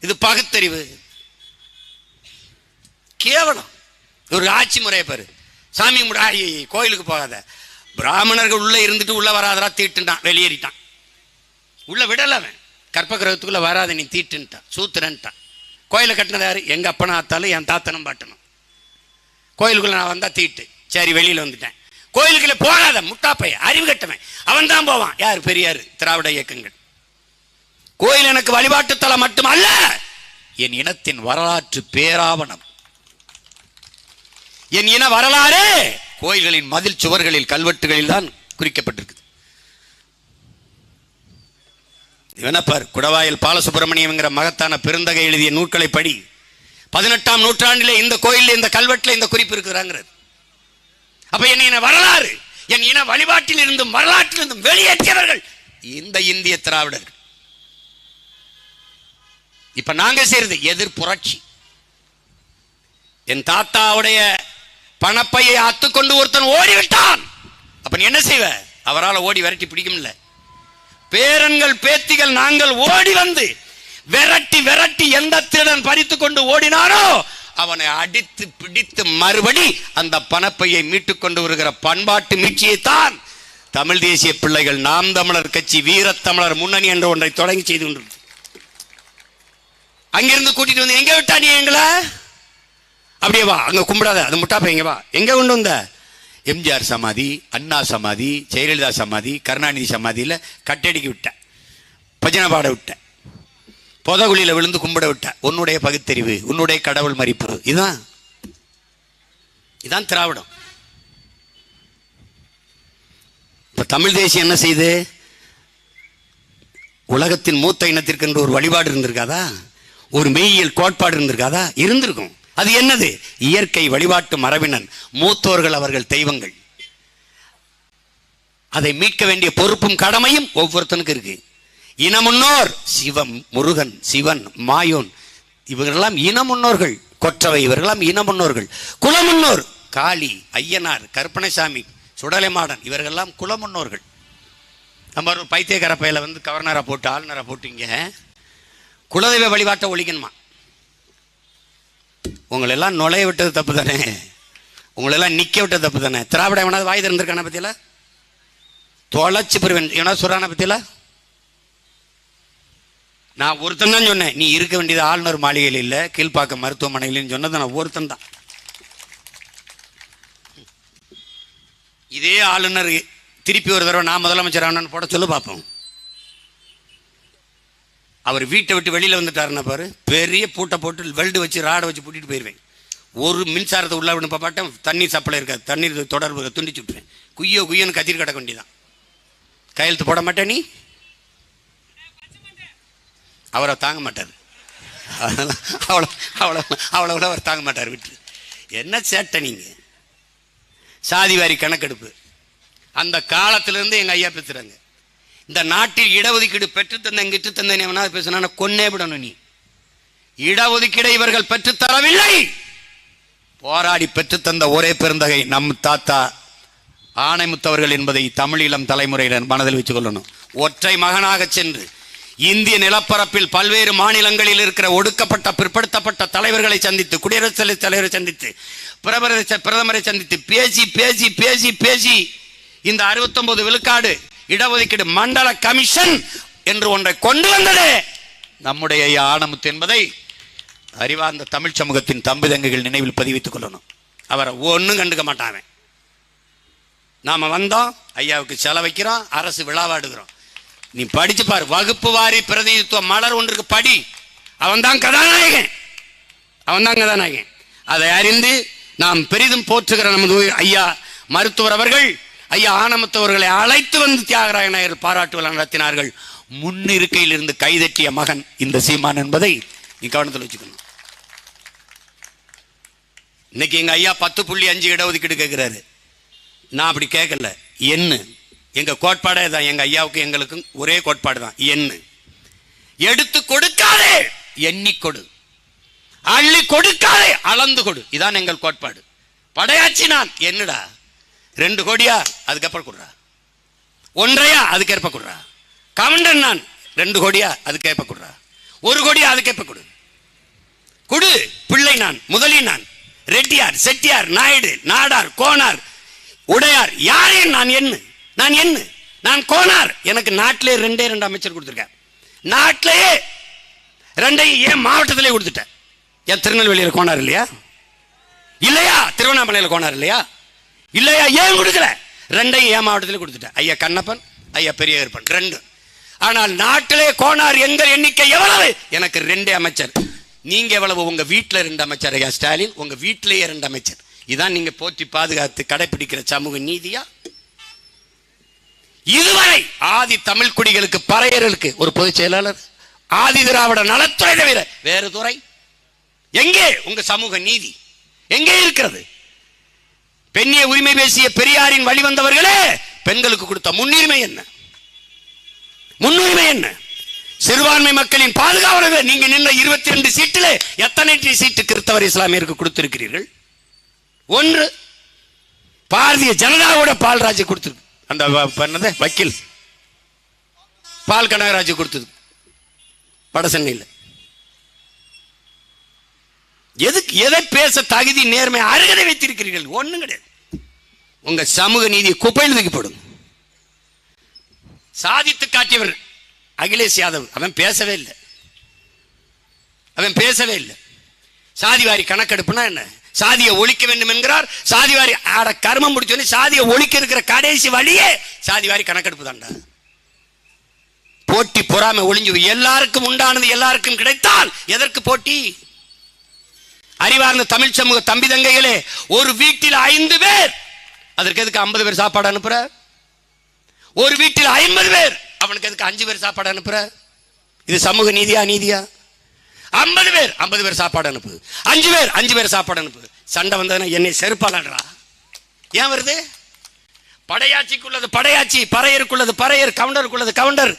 இது பகுத்தறிவு. கேவலம். ஒரு ஆட்சி முறையை பாரு. சாமி முடாயி கோயிலுக்கு போகாத. பிராமணர்கள் உள்ள இருந்துட்டு உள்ள வராதரா தீட்டுட்டான், வெளியேறிட்டான். உள்ள விடலவன். கற்பகிரகத்துக்குள்ள வராத நீ தீட்டுன்ட்டான், சூத்திரன்ட்டான். கோயிலை கட்டினது யாரு? எங்க அப்பனா ஆத்தாலும் என் தாத்தனும் பாட்டணும். கோயிலுக்குள்ள நான் வந்தா தீட்டு. சரி, வெளியில வந்துட்டேன். கோயிலுக்குள்ள போகாத முட்டாப்பைய, அறிவு கட்டவன் அவன் தான் போவான். யார்? பெரியார், திராவிட இயக்கங்கள். கோயில் எனக்கு வழிபாட்டு தலம் மட்டுமல்ல, என் இனத்தின் வரலாற்று பேராவணம். என் இன வரலாறு கோயில்களின் மதில் சுவர்களில், கல்வெட்டுகளில் தான் குறிக்கப்பட்டிருக்கு. இவனப்பார் குடவாயில் பாலசுப்பிரமணியம் மகத்தான பெருந்தகை எழுதிய நூல்களை படி. 18ஆம் நூற்றாண்டிலே இந்த கோயில், இந்த கல்வெட்டில் இந்த குறிப்பு இருக்கிறாங்கிறது. அப்ப என் இன வரலாறு, என் இன வழிபாட்டில் இருந்தும் வரலாற்றில் இருந்தும் வெளியேற்றியவர்கள் இந்த இந்திய திராவிடர்கள். இப்ப நாங்க செய்யறது எதிர் புரட்சி. என் தாத்தாவுடைய பணப்பையை அத்துக்கொண்டு ஒருத்தன் ஓடிவிட்டான். அப்ப நீ என்ன செய்வ? அவரால் ஓடி விரட்டி பிடிக்கும்ல. பேரன்கள் பேத்திகள் நாங்கள் ஓடி வந்து விரட்டி விரட்டி எந்த திருடன் பறித்து கொண்டு ஓடினாரோ அவனை அடித்து பிடித்து மறுபடி அந்த பணப்பையை மீட்டுக் கொண்டு வருகிற பண்பாட்டு மீட்சியைத்தான் தமிழ் தேசிய பிள்ளைகள், நாம் தமிழர் கட்சி, வீரத்தமிழர் முன்னணி என்ற ஒன்றை தொடங்கி செய்து கொண்டு அங்கிருந்து கூட்டிட்டு வந்து எங்க விட்டா நீ? எங்களை அப்படியே வா, அங்க கும்பிடாத, அது முட்டாப்ப எங்க வா. எங்க கொண்டு வந்த? எம்ஜிஆர் சமாதி, அண்ணா சமாதி, ஜெயலலிதா சமாதி, கருணாநிதி சமாதியில கட்டடிக்க விட்ட, பஜனை பாட விட்ட, பொதகுழியில விழுந்து கும்பிட விட்ட. உன்னுடைய பகுத்தறிவு, உன்னுடைய கடவுள் மதிப்பு, இதான் திராவிடம். இப்ப தமிழ் தேசியம் என்ன செய்து? உலகத்தின் மூத்த இனத்திற்கு என்று ஒரு வழிபாடு இருந்திருக்காதா? ஒரு மெய்யியல் கோட்பாடு இருந்திருக்காதா? இருந்திருக்கும். அது என்னது? இயற்கை வழிபாட்டு மரபினன், மூத்தோர்கள், அவர்கள் தெய்வங்கள். அதை மீட்க வேண்டிய பொறுப்பும் கடமையும் ஒவ்வொருத்தனுக்கு இருக்கு. இனமுன்னோர் சிவம், முருகன், சிவன், மாயோன், இவர்களெல்லாம் இனமுன்னோர்கள். கொற்றவை, இவர்களெல்லாம் இனமுன்னோர்கள். குலமுன்னோர் காளி, ஐயனார், கற்பனைசாமி, சுடலைமாடன், இவர்களெல்லாம் குலமுன்னோர்கள். நம்ம ஒரு பைத்தியக்கார பையில வந்து கவர்னரா போட்டு ஆளுநரா போட்டீங்க. குலதெய்வ வழிபாட்டை ஒழிக்கணுமா? உங்களெல்லாம் நுழைய விட்டது தப்பு தானே, உங்களெல்லாம் நிற்க விட்டது தப்பு தானே. திராவிட எவனாவது வாய் திறந்திருக்கான பத்தியில தொலைச்சு பெறுவேன் எவனாவது சொல்றான பத்தியில? நான் ஒருத்தன் தான் சொன்னேன், நீ இருக்க வேண்டியது ஆளுநர் மாளிகையில் இல்லை கீழ்ப்பாக்கம் மருத்துவமனையில்னு சொன்னது நான் ஒருத்தன் தான். இதே ஆளுநர் திருப்பி ஒரு தடவை நான் முதலமைச்சர் ஆனன்னு போட சொல்லு பார்ப்போம். அவர் வீட்டை விட்டு வெளியில் வந்துட்டாருன்னா பாரு, பெரிய பூட்டை போட்டு வெல்டு வச்சு ராடை வச்சு பூட்டிட்டு போயிடுவேன். ஒரு மின்சாரத்தை உள்ள விட பாட்டேன், தண்ணீர் சப்ளை இருக்காது, தண்ணீர் தொடர்பு துண்டிச்சு விட்டுருவேன். குய்யோன்னு கத்திரி கிடக்க வேண்டியதான். கையெழுத்து போட மாட்டேன் நீ, அவரை தாங்க மாட்டார். அவ்வளோ அவர் தாங்க மாட்டார். விட்டு என்ன சேட்டை நீங்க. சாதிவாரி கணக்கெடுப்பு அந்த காலத்திலிருந்து எங்க ஐயா பேசுறாங்க. இந்த நாட்டில் இடஒதுக்கீடு பெற்று தந்த கிட்டு தந்த பேசினா கொன்னே விடணும். நீ இடஒதுக்கீடை இவர்கள் பெற்றுத்தரவில்லை, போராடி பெற்றுத்தந்த ஒரே பெருந்தகை நம் தாத்தா ஆணைமுத்தவர்கள் என்பதை தமிழீழம் தலைமுறையினர் மனதில் வச்சுக் கொள்ளணும். ஒற்றை மகனாக சென்று இந்திய நிலப்பரப்பில் பல்வேறு மாநிலங்களில் இருக்கிற ஒடுக்கப்பட்ட பிற்படுத்தப்பட்ட தலைவர்களை சந்தித்து, குடியரசுத் தலைவரை சந்தித்து, பிரதமரை சந்தித்து பேசி பேசி பேசி பேசி இந்த 69 விழுக்காடு இடஒதுக்கீடு மண்டல கமிஷன் என்று ஒன்றை கொண்டு வந்ததே நம்முடைய ஆணைமுத்து என்பதை அறிவார்ந்த தமிழ் சமூகத்தின் தம்பி தங்கைகள் நினைவில் பதிவித்துக் கொள்ளணும். அவரை ஒன்றும் கண்டுக்க மாட்டாங்க. நாம வந்தோம், ஐயாவுக்கு செலவைக்கிறோம், அரசு விழாவாடுகிறோம். நீ படிச்சு பாரு, வகுப்பு வாரி பிரதிநிதித்துவ மலர் ஒன்றுக்கு படி. அவன் தான் கதாநாயகன், அவன் தான் கதாநாயகன். அதை அறிந்து நாம் பெரிதும் போற்றுகிற நமது ஐயா மருத்துவர் அவர்கள் ஐயா ஆணைமுத்தவர்களை அழைத்து வந்து தியாகராய நாயர் பாராட்டு விழா நடத்தினார்கள். முன்னிருக்கையில் இருந்து கைதட்டிய மகன் இந்த சீமான் என்பதை நீ கவனத்தில் வச்சுக்கணும். இன்னைக்கு எங்க ஐயா 10.5 இடஒதுக்கீடு கேட்கிறாரு. நான் அப்படி கேட்கல. என்ன எங்க கோட்பாடே தான், எங்க ஐயாவுக்கு எங்களுக்கும் ஒரே கோட்பாடு தான். என்ன எடுத்து கொடுக்காதே எண்ணி கொடு, அள்ளி கொடுக்காதே அளந்து கொடு, இதான் எங்கள் கோட்பாடு. படையாச்சி நான் என்னடா 2 கோடியா அதுக்கப்புறம் கொடுறா, 1.5 அதுக்கேற்ப கொடுறா. கவுண்டர் நான் 2 கோடியா அதுக்கேற்ப கொடுறா, 1 கோடியா அதுக்கேற்ப கொடு கொடு. பிள்ளை நான், முதலி நான், ரெட்டியார், செட்டியார், நாயுடு, நாடார், கோனார், உடையார், யாரையும் நான் என்ன, நான் என்ன, நான் கோனார். எனக்கு நாட்டிலே 2 அமைச்சர் கொடுத்துருக்கேன். நாட்டிலேயே 2 ஏன் மாவட்டத்திலே கொடுத்துட்டேன். ஏன் திருநெல்வேலியில் கோனார் இல்லையா? இல்லையா? திருவண்ணாமலையில் கோனார் இல்லையா? இல்லையா? ஏன் கொடுக்கல? 2 ஏன் மாவட்டத்திலே கொடுத்துட்டேன். ஐயா கண்ணப்பன், ஐயா பெரிய கருப்பன் 2. ஆனால் நாட்டிலே கோனார் எங்கள் எண்ணிக்கை எவ்வளவு? எனக்கு 2 அமைச்சர். நீங்க எவ்வளவு? உங்க வீட்டில் 2 அமைச்சர். ஐயா ஸ்டாலின் உங்க வீட்டிலேயே 2 அமைச்சர். இதான் நீங்க போற்றி பாதுகாத்து கடைபிடிக்கிற சமூக நீதியா? இதுவரை ஆதி தமிழ் குடிகளுக்கு பறையர்களுக்கு ஒரு பொதுச் செயலாளர், ஆதி திராவிட நலத்துறை தவிர வேறு துறை எங்கே? உங்க சமூக நீதி எங்கே இருக்கிறது? பெண்ணிய உரிமை பேசிய பெரியாரின் வழிவந்தவர்களே பெண்களுக்கு கொடுத்த முன்னுரிமை என்ன? முன்னுரிமை என்ன? சிறுபான்மை மக்களின் பாதுகாவலர்கள் நீங்க நின்ற 22 சீட்டிலே எத்தனை சீட்டு கிறிஸ்தவர் இஸ்லாமியருக்கு கொடுத்திருக்கிறீர்கள்? 1. பாரதிய ஜனதாவோட பால்ராஜ் கொடுத்திருக்கு. அந்த வக்கீல் பால் கனகராஜ் கொடுத்தது வட சென்னையில். எதுக்கு எதை பேச தகுதி நேர்மை அருகதை வைத்திருக்கிறீர்கள்? ஒண்ணும் கிடையாது. உங்க சமூக நீதி குப்பையில் தூக்கிப்படும். சாதித்து காட்டியவர் அகிலேஷ் யாதவ், அவன் பேசவே இல்லை. அவன் பேசவே இல்லை. சாதிவாரி கணக்கெடுப்புனா என்ன? சாதியை ஒழிக்க வேண்டும் என்கிறார். சாதிவாரி ஆட கர்மம் முடிச்சோன்னு சாதியை ஒழிக்க இருக்கிற கடைசி வழியே சாதிவாரி கணக்கெடுப்பு தான்டா. போட்டி பொறாமை ஒளிஞ்சு எல்லாருக்கும் உண்டானது எல்லாருக்கும் கிடைத்தால் எதற்கு போட்டி? அறிவார்ந்த தமிழ் சமூக தம்பி தங்கைகளே, ஒரு வீட்டில் 5 பேர், அதற்கு எதுக்கு 50 பேர் சாப்பாடு அனுப்புற? ஒரு வீட்டில் 50 பேர், அவனுக்கு எதுக்கு 5 பேர் சாப்பாடு அனுப்புற? இது சமூக நீதியா? நீதியா? 50 பேர் சாப்பாடு அனுப்புது, 5 பேர் சாப்பாடு அனுப்புது. சண்டை வந்ததுன்னா என்னை செருப்பாளன்றா. ஏன் வருது? படையாட்சிக்குள்ளது படையாட்சி, பறையருக்குள்ளது பறையர், கவுண்டருக்குள்ளது கவுண்டர்,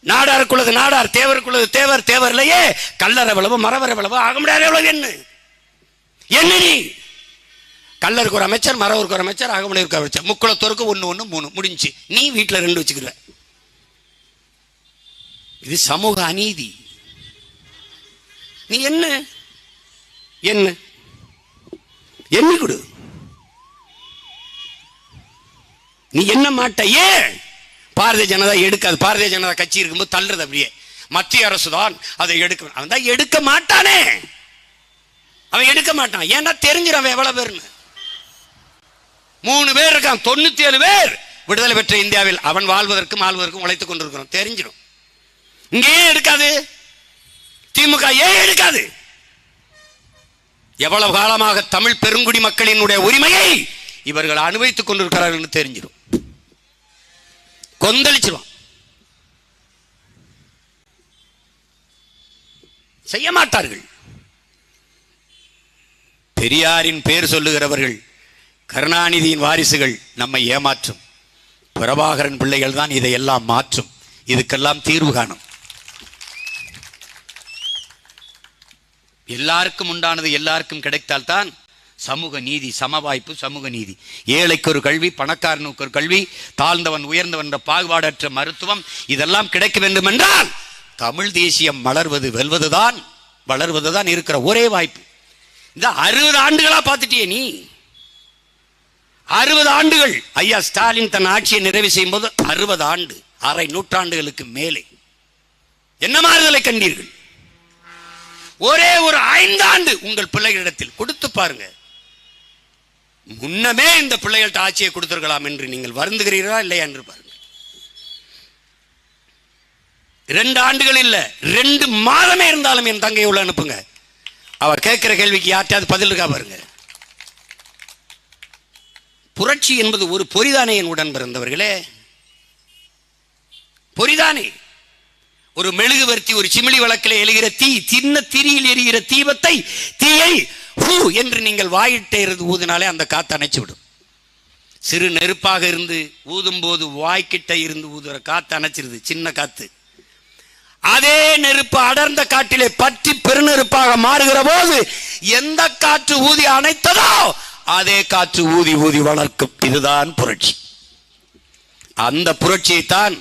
நாடாருக்குள்ளது நாடார், தேவருக்குள்ளது தேவர், தேவர்லையே கல்லர் எவ்வளவு, மரவர் எவ்வளவு, ஆகமுடியார் எவ்வளவு? என்ன நீ? கல்லருக்கு ஒரு அமைச்சர், மரவருக்கு ஒரு அமைச்சர், ஆகமுடியாருக்கு ஒரு அமைச்சர், முக்குளத்தோருக்கு 1 1 3 முடிஞ்சு. நீ வீட்டில் 2 வச்சுக்கிற. இது சமூக அநீதி. நீ என்ன என்ன எண்ணி கொடு. நீ என்ன மாட்ட. ஏன் பாரதிய ஜனதா எடுக்காது? பாரதிய ஜனதா கட்சி இருக்கும்போது தள்ளுறது அப்படியே. மத்திய அரசு தான் அதை எடுக்க. அவன் தான் எடுக்க மாட்டானே. அவன் எடுக்க மாட்டான். ஏன்னா தெரிஞ்சிடும் எவ்வளவு பேர்னு. 3 பேர் இருக்கான். 97 பேர் விடுதலை பெற்ற இந்தியாவில் அவன் வாழ்வதற்கும் ஆள்வதற்கும் உழைத்துக் கொண்டிருக்கிறோம். தெரிஞ்சிடும். இங்கே எடுக்காது. திமுக ஏன் எடுக்காது? எவ்வளவு காலமாக தமிழ் பெருங்குடி மக்களினுடைய உரிமையை இவர்கள் அனுபவித்துக் கொண்டிருக்கிறார்கள் தெரிஞ்சிடும். கொந்தளிச்சிருவான். செய்ய மாட்டார்கள். பெரியாரின் பேர் சொல்லுகிறவர்கள் கருணாநிதியின் வாரிசுகள் நம்மை ஏமாற்றும். பிரபாகரன் பிள்ளைகள் தான் இதையெல்லாம் மாற்றும். இதுக்கெல்லாம் தீர்வு காணும். எல்லாருக்கும் உண்டானது எல்லாருக்கும் கிடைத்தால்தான் சமூக நீதி, சமவாய்ப்பு, சமூக நீதி. ஏழைக்கு ஒரு கல்வி, பணக்காரனுக்கு ஒரு கல்வி, தாழ்ந்தவன் உயர்ந்தவன் என்ற பாகுபாடற்ற மருத்துவம் இதெல்லாம் கிடைக்க வேண்டும் என்றால் தமிழ் தேசியம் மலர்வது வெல்வதுதான் வளர்வதுதான் இருக்கிற ஒரே வாய்ப்பு. இந்த 60 ஆண்டுகளா பார்த்துட்டியே நீ. 60 ஆண்டுகள். ஐயா ஸ்டாலின் தன் ஆட்சியை நிறைவு செய்யும் போது 60 ஆண்டு, அரை நூற்றாண்டுகளுக்கு மேலே என்ன மாறுதலை கண்டீர்கள்? ஒரே ஒரு 5 ஆண்டு உங்கள் பிள்ளைகளிடத்தில் கொடுத்து பாருங்க. முன்னமே இந்த பிள்ளைகள்ட்ட ஆட்சியை கொடுத்திருக்கலாம் என்று நீங்கள் வருந்துகிறீர்களா இல்லையா என்று பாருங்க. 2 ஆண்டுகள் இல்ல, 2 மாதமே இருந்தாலும் என் தங்கை உள்ள அனுப்புங்க. அவர் கேட்கிற கேள்விக்கு யார்ட்டாவது பதில் இருக்கா பாருங்க. புரட்சி என்பது ஒரு பொறிதானே என் உடன் பிறந்தவர்களே. பொறிதானே. ஒரு மெழுகுவர்த்தி, ஒரு சிமிழி வழக்கில் எழுகிற தீ, சின்ன திரியில் எரிகிற தீபத்தை, தீயை என்று நீங்கள் வாயிட்டே இருந்து ஊதினாலே அந்த காத்து அணைச்சு விடும். சிறு நெருப்பாக இருந்து ஊதும் போது வாய்க்கிட்ட இருந்து ஊதுற காத்து அணைச்சிருது, சின்ன காத்து. அதே நெருப்பு அடர்ந்த காட்டிலே பற்றி பெருநெருப்பாக மாறுகிற போது எந்த காற்று ஊதி அணைத்ததோ அதே காற்று ஊதி ஊதி வளர்க்கும். இதுதான் புரட்சி. அந்த புரட்சியைத்தான்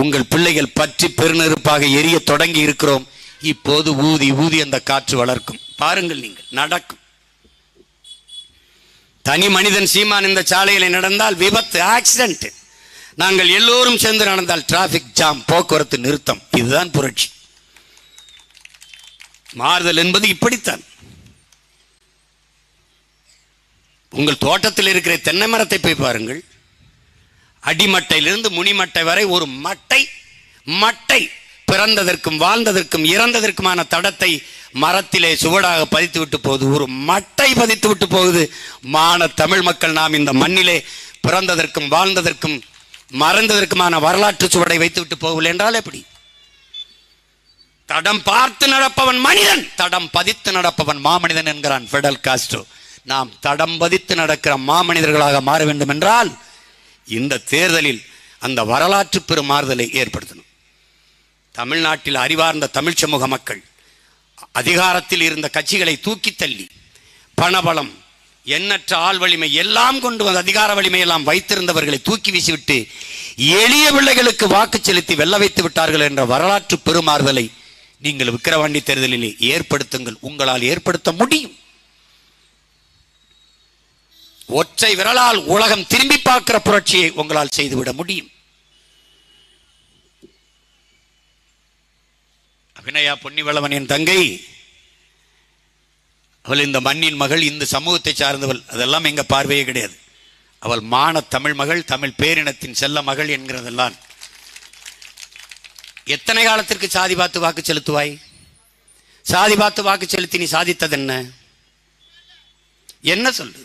உங்கள் பிள்ளைகள் பற்றி பெருநெருப்பாக எரிய தொடங்கி இருக்கிறோம். இப்போது ஊதி ஊதி அந்த காற்று வளர்க்கும். பாருங்கள், நீங்கள் நடக்கும். தனி மனிதன் சீமான் இந்த சாலையில் நடந்தால் விபத்து, ஆக்சிடென்ட். நாங்கள் எல்லோரும் சேர்ந்து நடந்தால் டிராபிக் ஜாம், போக்குவரத்து நிறுத்தம். இதுதான் புரட்சி. மாறுதல் என்பது இப்படித்தான். உங்கள் தோட்டத்தில் இருக்கிற தென்னை மரத்தை போய் பாருங்கள். அடிமட்டையிலிருந்து முனிமட்டை வரை ஒரு மட்டை பிறந்ததற்கும் வாழ்ந்ததற்கும் இறந்ததற்குமான தடத்தை மரத்திலே சுவடாக பதித்து விட்டு போகுது. ஒரு மட்டை பதித்து விட்டு போகுது. மான தமிழ் மக்கள் நாம் இந்த மண்ணிலே பிறந்ததற்கும் வாழ்ந்ததற்கும் மறந்ததற்குமான வரலாற்று சுவடை வைத்து விட்டு போகவில்லை என்றால் எப்படி? தடம் பார்த்து நடப்பவன் மனிதன், தடம் பதித்து நடப்பவன் மாமனிதன் என்கிறான் பிடல் காஸ்ட்ரோ. நாம் தடம் பதித்து நடக்கிற மாமனிதர்களாக மாற வேண்டும் என்றால் இந்த தேர்தலில் அந்த வரலாற்று பெரும் மாறுதலை ஏற்படுத்தணும். தமிழ்நாட்டில் அறிவார்ந்த தமிழ் சமூக மக்கள் அதிகாரத்தில் இருந்த கட்சிகளை தூக்கி தள்ளி பணபலம், எண்ணற்ற ஆள் வலிமை எல்லாம் கொண்டு வந்து அதிகார வலிமை எல்லாம் வைத்திருந்தவர்களை தூக்கி வீசிவிட்டு எளிய பிள்ளைகளுக்கு வாக்கு செலுத்தி வெல்ல வைத்து விட்டார்கள் என்ற வரலாற்று பெருமாறுதலை நீங்கள் விக்கிரவாண்டி தேர்தலிலே ஏற்படுத்துங்கள். உங்களால் ஏற்படுத்த முடியும். ஒற்றை விரலால் உலகம் திரும்பி பார்க்கிற புரட்சியை உங்களால் செய்துவிட முடியும். அபிநயா பொன்னிவளவன் என் தங்கை, அவள் இந்த மண்ணின் மகள், இந்த சமூகத்தை சார்ந்தவள். அதெல்லாம் எங்க பார்வையே கிடையாது. அவள் மான தமிழ் மகள், தமிழ் பேரினத்தின் செல்ல மகள் என்கிறதெல்லாம். எத்தனை காலத்திற்கு சாதி பார்த்து வாக்கு செலுத்துவாய்? சாதி பார்த்து வாக்கு செலுத்தி நீ சாதித்தது என்ன? என்ன சொல்லு?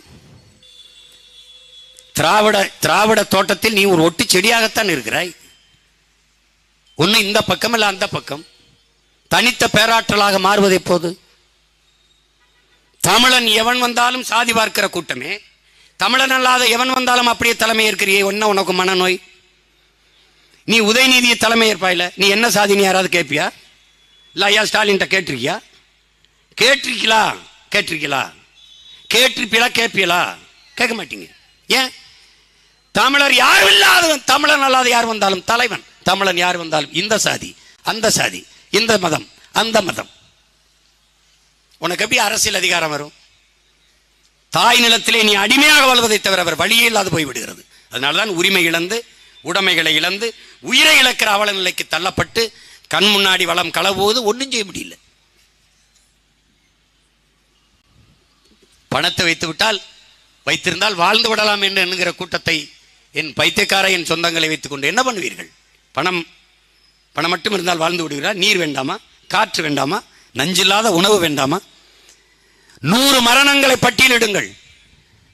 திராவிட தோட்டத்தில் நீ ஒரு ஒட்டு செடியாகத்தான் இருக்கிறாய். ஒன்னு இந்த பக்கம் இல்ல அந்த பக்கம். தனித்த பேராற்றலாக மாறுவது எப்போது? தமிழன் எவன் வந்தாலும் சாதி பார்க்கிற கூட்டமே. தமிழன் அல்லாத எவன் வந்தாலும் அப்படியே தலைமை ஏற்கிறியே. ஒன்ன உனக்கு மனநோய். நீ உதயநிதியை தலைமை ஏற்பாயில, நீ என்ன சாதின்னு யாராவது கேட்பியா? இல்ல ஐயா ஸ்டாலின் கேட்டிருக்கியா? கேட்டிருக்கீங்களா? கேட்பீங்களா? கேட்க மாட்டீங்க. ஏன்? தமிழர் யாரும் இல்லாதவன், தமிழன் அல்லாத யார் வந்தாலும் தலைவன். தமிழன் யார் வந்தாலும் இந்த சாதி அந்த சாதி, இந்த மதம் அந்த மதம். உனக்கு எப்படி அரசியல் அதிகாரம் வரும்? தாய் நிலத்திலே நீ அடிமையாக வாழ்வதை தவிர அவர் வழியே இல்லாது போய்விடுகிறது. அதனால்தான் உரிமை இழந்து, உடைமைகளை இழந்து, உயிரை இழக்கிற அவல நிலைக்கு தள்ளப்பட்டு கண் முன்னாடி வளம் களவுவது ஒன்றும் செய்ய முடியல. பணத்தை வைத்திருந்தால் வாழ்ந்து விடலாம் என்று எண்ணுகிற கூட்டத்தை, என் பைத்தியக்கார என் சொந்தங்களை வைத்துக் கொண்டு என்ன பண்ணுவீர்கள்? பணம் மட்டும் இருந்தால் வாழ்ந்து விடுகிறார். நீர் வேண்டாமா? காற்று வேண்டாமா? நஞ்சில்லாத உணவு வேண்டாமா? 100 மரணங்களை பட்டியலிடுங்கள்,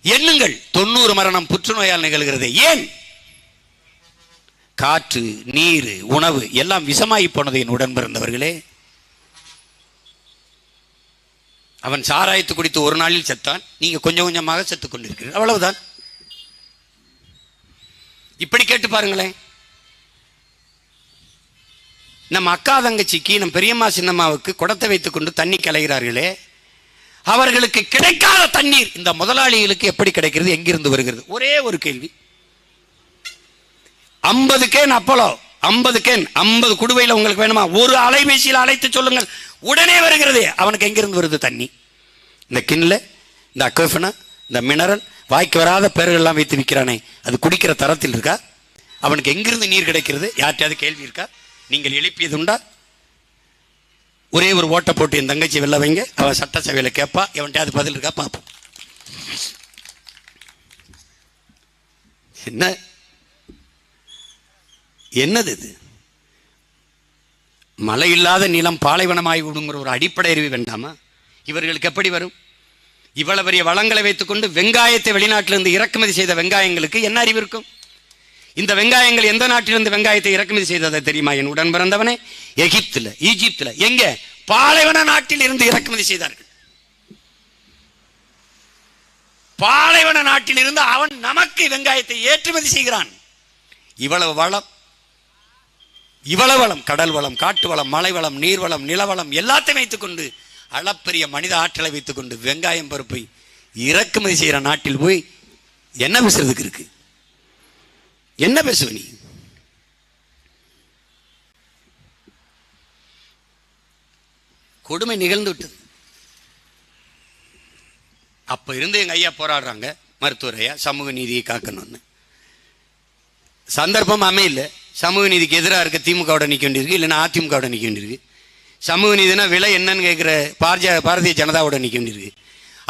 எண்ணுங்கள். 90 மரணம் புற்றுநோயால் நிகழ்கிறது. ஏன்? காற்று, நீர், உணவு எல்லாம் விஷமாகி போனது. என் உடன் பிறந்தவர்களே, அவன் சாராயத்து குடித்து ஒரு நாளில் செத்தான், நீங்க கொஞ்சம் கொஞ்சமாக செத்துக் கொண்டிருக்கிறீர்கள். அவ்வளவுதான். இப்படி கேட்டு பாருங்களேன். நம்ம அக்கா தங்கச்சிக்கு, நம் பெரியம்மா சின்னம்மாவுக்கு குடத்தை வைத்துக் கொண்டு தண்ணி கலைகிறார்களே, அவர்களுக்கு கிடைக்காத தண்ணீர் இந்த முதலாளிகளுக்கு எப்படி கிடைக்கிறது? எங்கிருந்து வருகிறது? ஒரே ஒரு கேள்வி. 50 கேன் அப்போலோ, 50 கேன், 50 குடுவையில் உங்களுக்கு வேணுமா? ஒரு அலைபேசியில் அழைத்து சொல்லுங்கள், உடனே வருகிறது. அவனுக்கு எங்கிருந்து வருது தண்ணி? இந்த கிண்ல, இந்த அக்வஃபனா, இந்த மினரல், வாய்க்கு வராத பேர்கள்லாம் வைத்து விற்கிறானே, அது குடிக்கிற தரத்தில் இருக்கா? அவனுக்கு எங்கிருந்து நீர் கிடைக்கிறது? யார்கிட்டயாவது கேள்வி இருக்கா? நீங்கள் எழுப்பியது உண்டா? ஒரே ஒரு ஓட்டை போட்டு என் தங்கச்சி வெளில வைங்க, அவள் சட்டசபையில் கேட்பா, எவன்கிட்ட பதில் இருக்கா பார்ப்போம். என்னது இது? மழை இல்லாத நிலம் பாலைவனமாகி விடுங்கிற ஒரு அடிப்படை அறிவு வேண்டாமா? இவர்களுக்கு எப்படி வரும்? இவ்வளவு பெரிய வளங்களை வைத்துக்கொண்டு வெங்காயத்தை வெளிநாட்டிலிருந்து இறக்குமதி செய்த வெங்காயங்களுக்கு என்ன அறிவு இருக்கும்? இந்த வெங்காயங்கள் எந்த நாட்டிலிருந்து வெங்காயத்தை இறக்குமதி செய்ததை தெரியுமா? என் உடன் பிறந்தவனே, எகிப்துல, ஈஜிப்துல, எங்க? பாலைவன நாட்டில் இருந்து இறக்குமதி செய்தார்கள். பாலைவன நாட்டில் இருந்து அவன் நமக்கு வெங்காயத்தை ஏற்றுமதி செய்கிறான். இவ்வளவு வளம், இவ்வளவு வளம், கடல் வளம், காட்டு வளம், மலை வளம், நீர் வளம், நிலவளம் எல்லாத்தையும் வைத்துக் கொண்டு, அளப்பரிய மனித ஆற்றலை வைத்துக் கொண்டு வெங்காயம் பருப்பை இறக்குமதி செய்கிற நாட்டில் போய் என்ன பேசுறதுக்கு இருக்கு? என்ன பேசுவ நீ? கொடுமை நிகழ்ந்து விட்டது. அப்ப இருந்து எங்க ஐயா போராடுறாங்க, மருத்துவர் ஐயா, சமூக நீதியை காக்கணும்னு. சந்தர்ப்பம் அமையல. சமூக நீதிக்கு எதிராக இருக்க திமுகவோட நிற்க வேண்டியிருக்கு, இல்லைன்னா அதிமுகவோட நிற்க வேண்டியிருக்கு. சமூக நீதினா விலை என்னன்னு கேட்குற பாரதிய ஜனதாவோட நிற்க வேண்டியிருக்கு.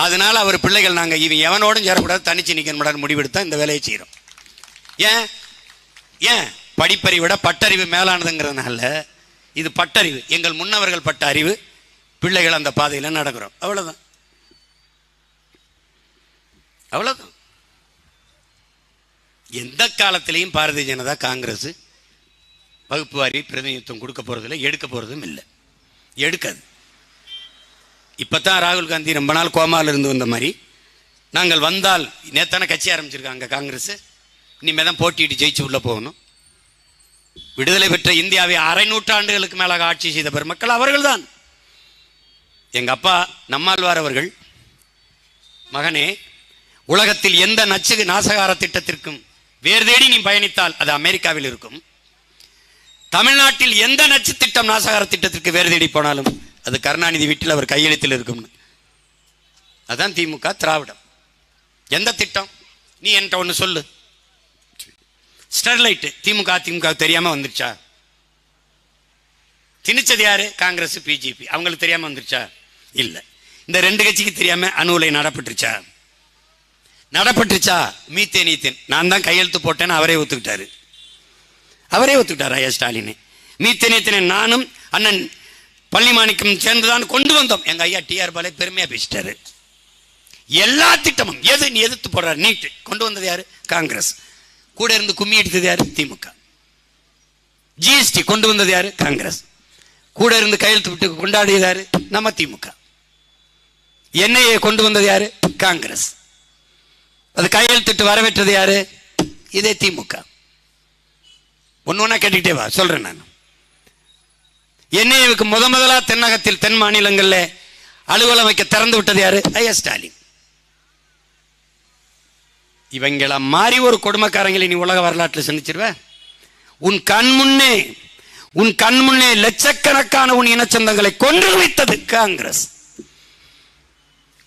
அதனால அவர் பிள்ளைகள் நாங்கள் இவன் எவனோடும் சேரக்கூடாது, தனிச்சு நிற்க முடிவெடுத்தா இந்த வேலையை செய்கிறோம். ஏன் படிப்பறிவை விட பட்டறிவு மேலானதுங்கிறதுனால இது பட்டறிவு. எங்கள் முன்னவர்கள் பட்ட அறிவு, பிள்ளைகள் அந்த பாதையில் நடக்கிறோம். அவ்வளவுதான், அவ்வளவுதான். எந்த காலத்திலையும் பாரதிய ஜனதா, காங்கிரஸ் வகுப்பு வாரி பிரதிநிதித்துவம் கொடுக்க போறதில்லை, எடுக்க போறதும் இல்லை, எடுக்காது. இப்பதான் ராகுல் காந்தி ரொம்ப நாள் கோமாவில் இருந்து வந்த மாதிரி, நாங்கள் வந்தால், நேத்தான கட்சி ஆரம்பிச்சிருக்காங்க காங்கிரஸ், இனிமே தான் போட்டிட்டு ஜெயிச்சு உள்ள போகணும். விடுதலை பெற்ற இந்தியாவை 600 நூற்றாண்டுகளுக்கு மேலாக ஆட்சி செய்த பெருமக்கள் அவர்கள் தான். எங்க அப்பா நம்மாழ்வார் அவர்கள், மகனே, உலகத்தில் எந்த நச்சு நாசகார திட்டத்திற்கும் வேறு தேடி நீ பயணித்தால் அது அமெரிக்காவில் இருக்கும். தமிழ்நாட்டில் எந்த நச்சு திட்டம் நாசகார திட்டத்திற்கு வேறு தேடி போனாலும் அது கருணாநிதி வீட்டில் அவர் கையெழுத்தில் இருக்கும். அதான் திமுக, திராவிடம். எந்த திட்டம்? நீ என்கிட்ட ஒன்று சொல்லு. ஸ்டெர்லைட் திமுக அதிமுக தெரியாம வந்துருச்சா? திணிச்சது யாரு? காங்கிரஸ், பிஜேபி. அவங்களுக்கு தெரியாம வந்துருச்சா? இல்ல. இந்த 2 கட்சிக்கு தெரியாம அணு உலை நடப்பட்டுருச்சா? மீத்தேன் ஈத்தேன் நான் தான் கையெழுத்து போட்டேன்னு அவரே ஒத்துக்கிட்டாரு. ஐயா ஸ்டாலின். மீத்தேன் ஈத்தேனை நானும் அண்ணன் பள்ளிமாணிக்கம் சேர்ந்துதான் கொண்டு வந்தோம். எங்க ஐயா டிஆர் பாலே பெருமையா பேசிட்டாரு. எல்லா திட்டமும் எது நீ எதிர்த்து போடுறாரு? நீட் கொண்டு வந்தது யாரு? காங்கிரஸ். கூட இருந்து கும்மி எடுத்தது யாரு? திமுக. ஜிஎஸ்டி கொண்டு வந்தது யாரு? காங்கிரஸ். கூட இருந்து கையெழுத்து விட்டு கொண்டாடியது யாரு? நம்ம திமுக. என்ஐஏ கொண்டு வந்தது யாரு? காங்கிரஸ். அது கையெழுத்திட்டு வரவேற்றது யாரு? இதே திமுக. ஒன்னொன்னா கேட்டுக்கிட்டே வா, சொல்றேன் நான். என்ஐஏவுக்கு முதலா தென்னகத்தில், தென் மாநிலங்கள்ல அலுவலம் வைக்க திறந்து விட்டது யாரு? ஐயா ஸ்டாலின். இவங்கள மாறி ஒரு கொடுமைக்காரங்களை நீ உலக வரலாற்றில் சந்திச்சிருவ. உன் கண் முன்னே லட்சக்கணக்கான உன் இனச்சந்தங்களை கொன்று வைத்தது காங்கிரஸ்.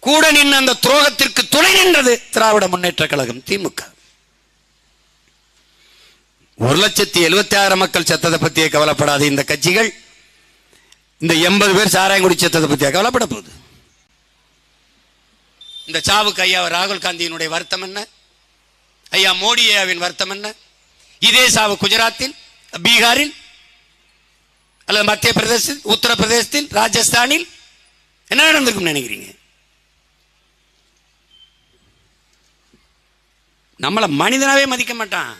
கூட நின்று அந்த துரோகத்திற்கு துணை நின்றது திராவிட முன்னேற்ற கழகம் திமுக. 1,76,000 மக்கள் செத்ததை பத்தியே கவலைப்படாத இந்த கட்சிகள் இந்த 80 பேர் சாராயங்குடி செத்ததை பத்தியா கவலைப்பட போகுது? இந்த சாவுக்கு ஐயா ராகுல் காந்தியினுடைய வருத்தம் என்ன? ஐயா மோடி ஐயாவின் வருத்தம் என்ன? இதே சாவு குஜராத்தில், பீகாரில், அல்லது மத்திய பிரதேசத்தில், உத்தரப்பிரதேசத்தில், ராஜஸ்தானில் என்ன நடந்திருக்கும் நினைக்கிறீங்க? நம்மளை மனிதனாவே மதிக்க மாட்டான்.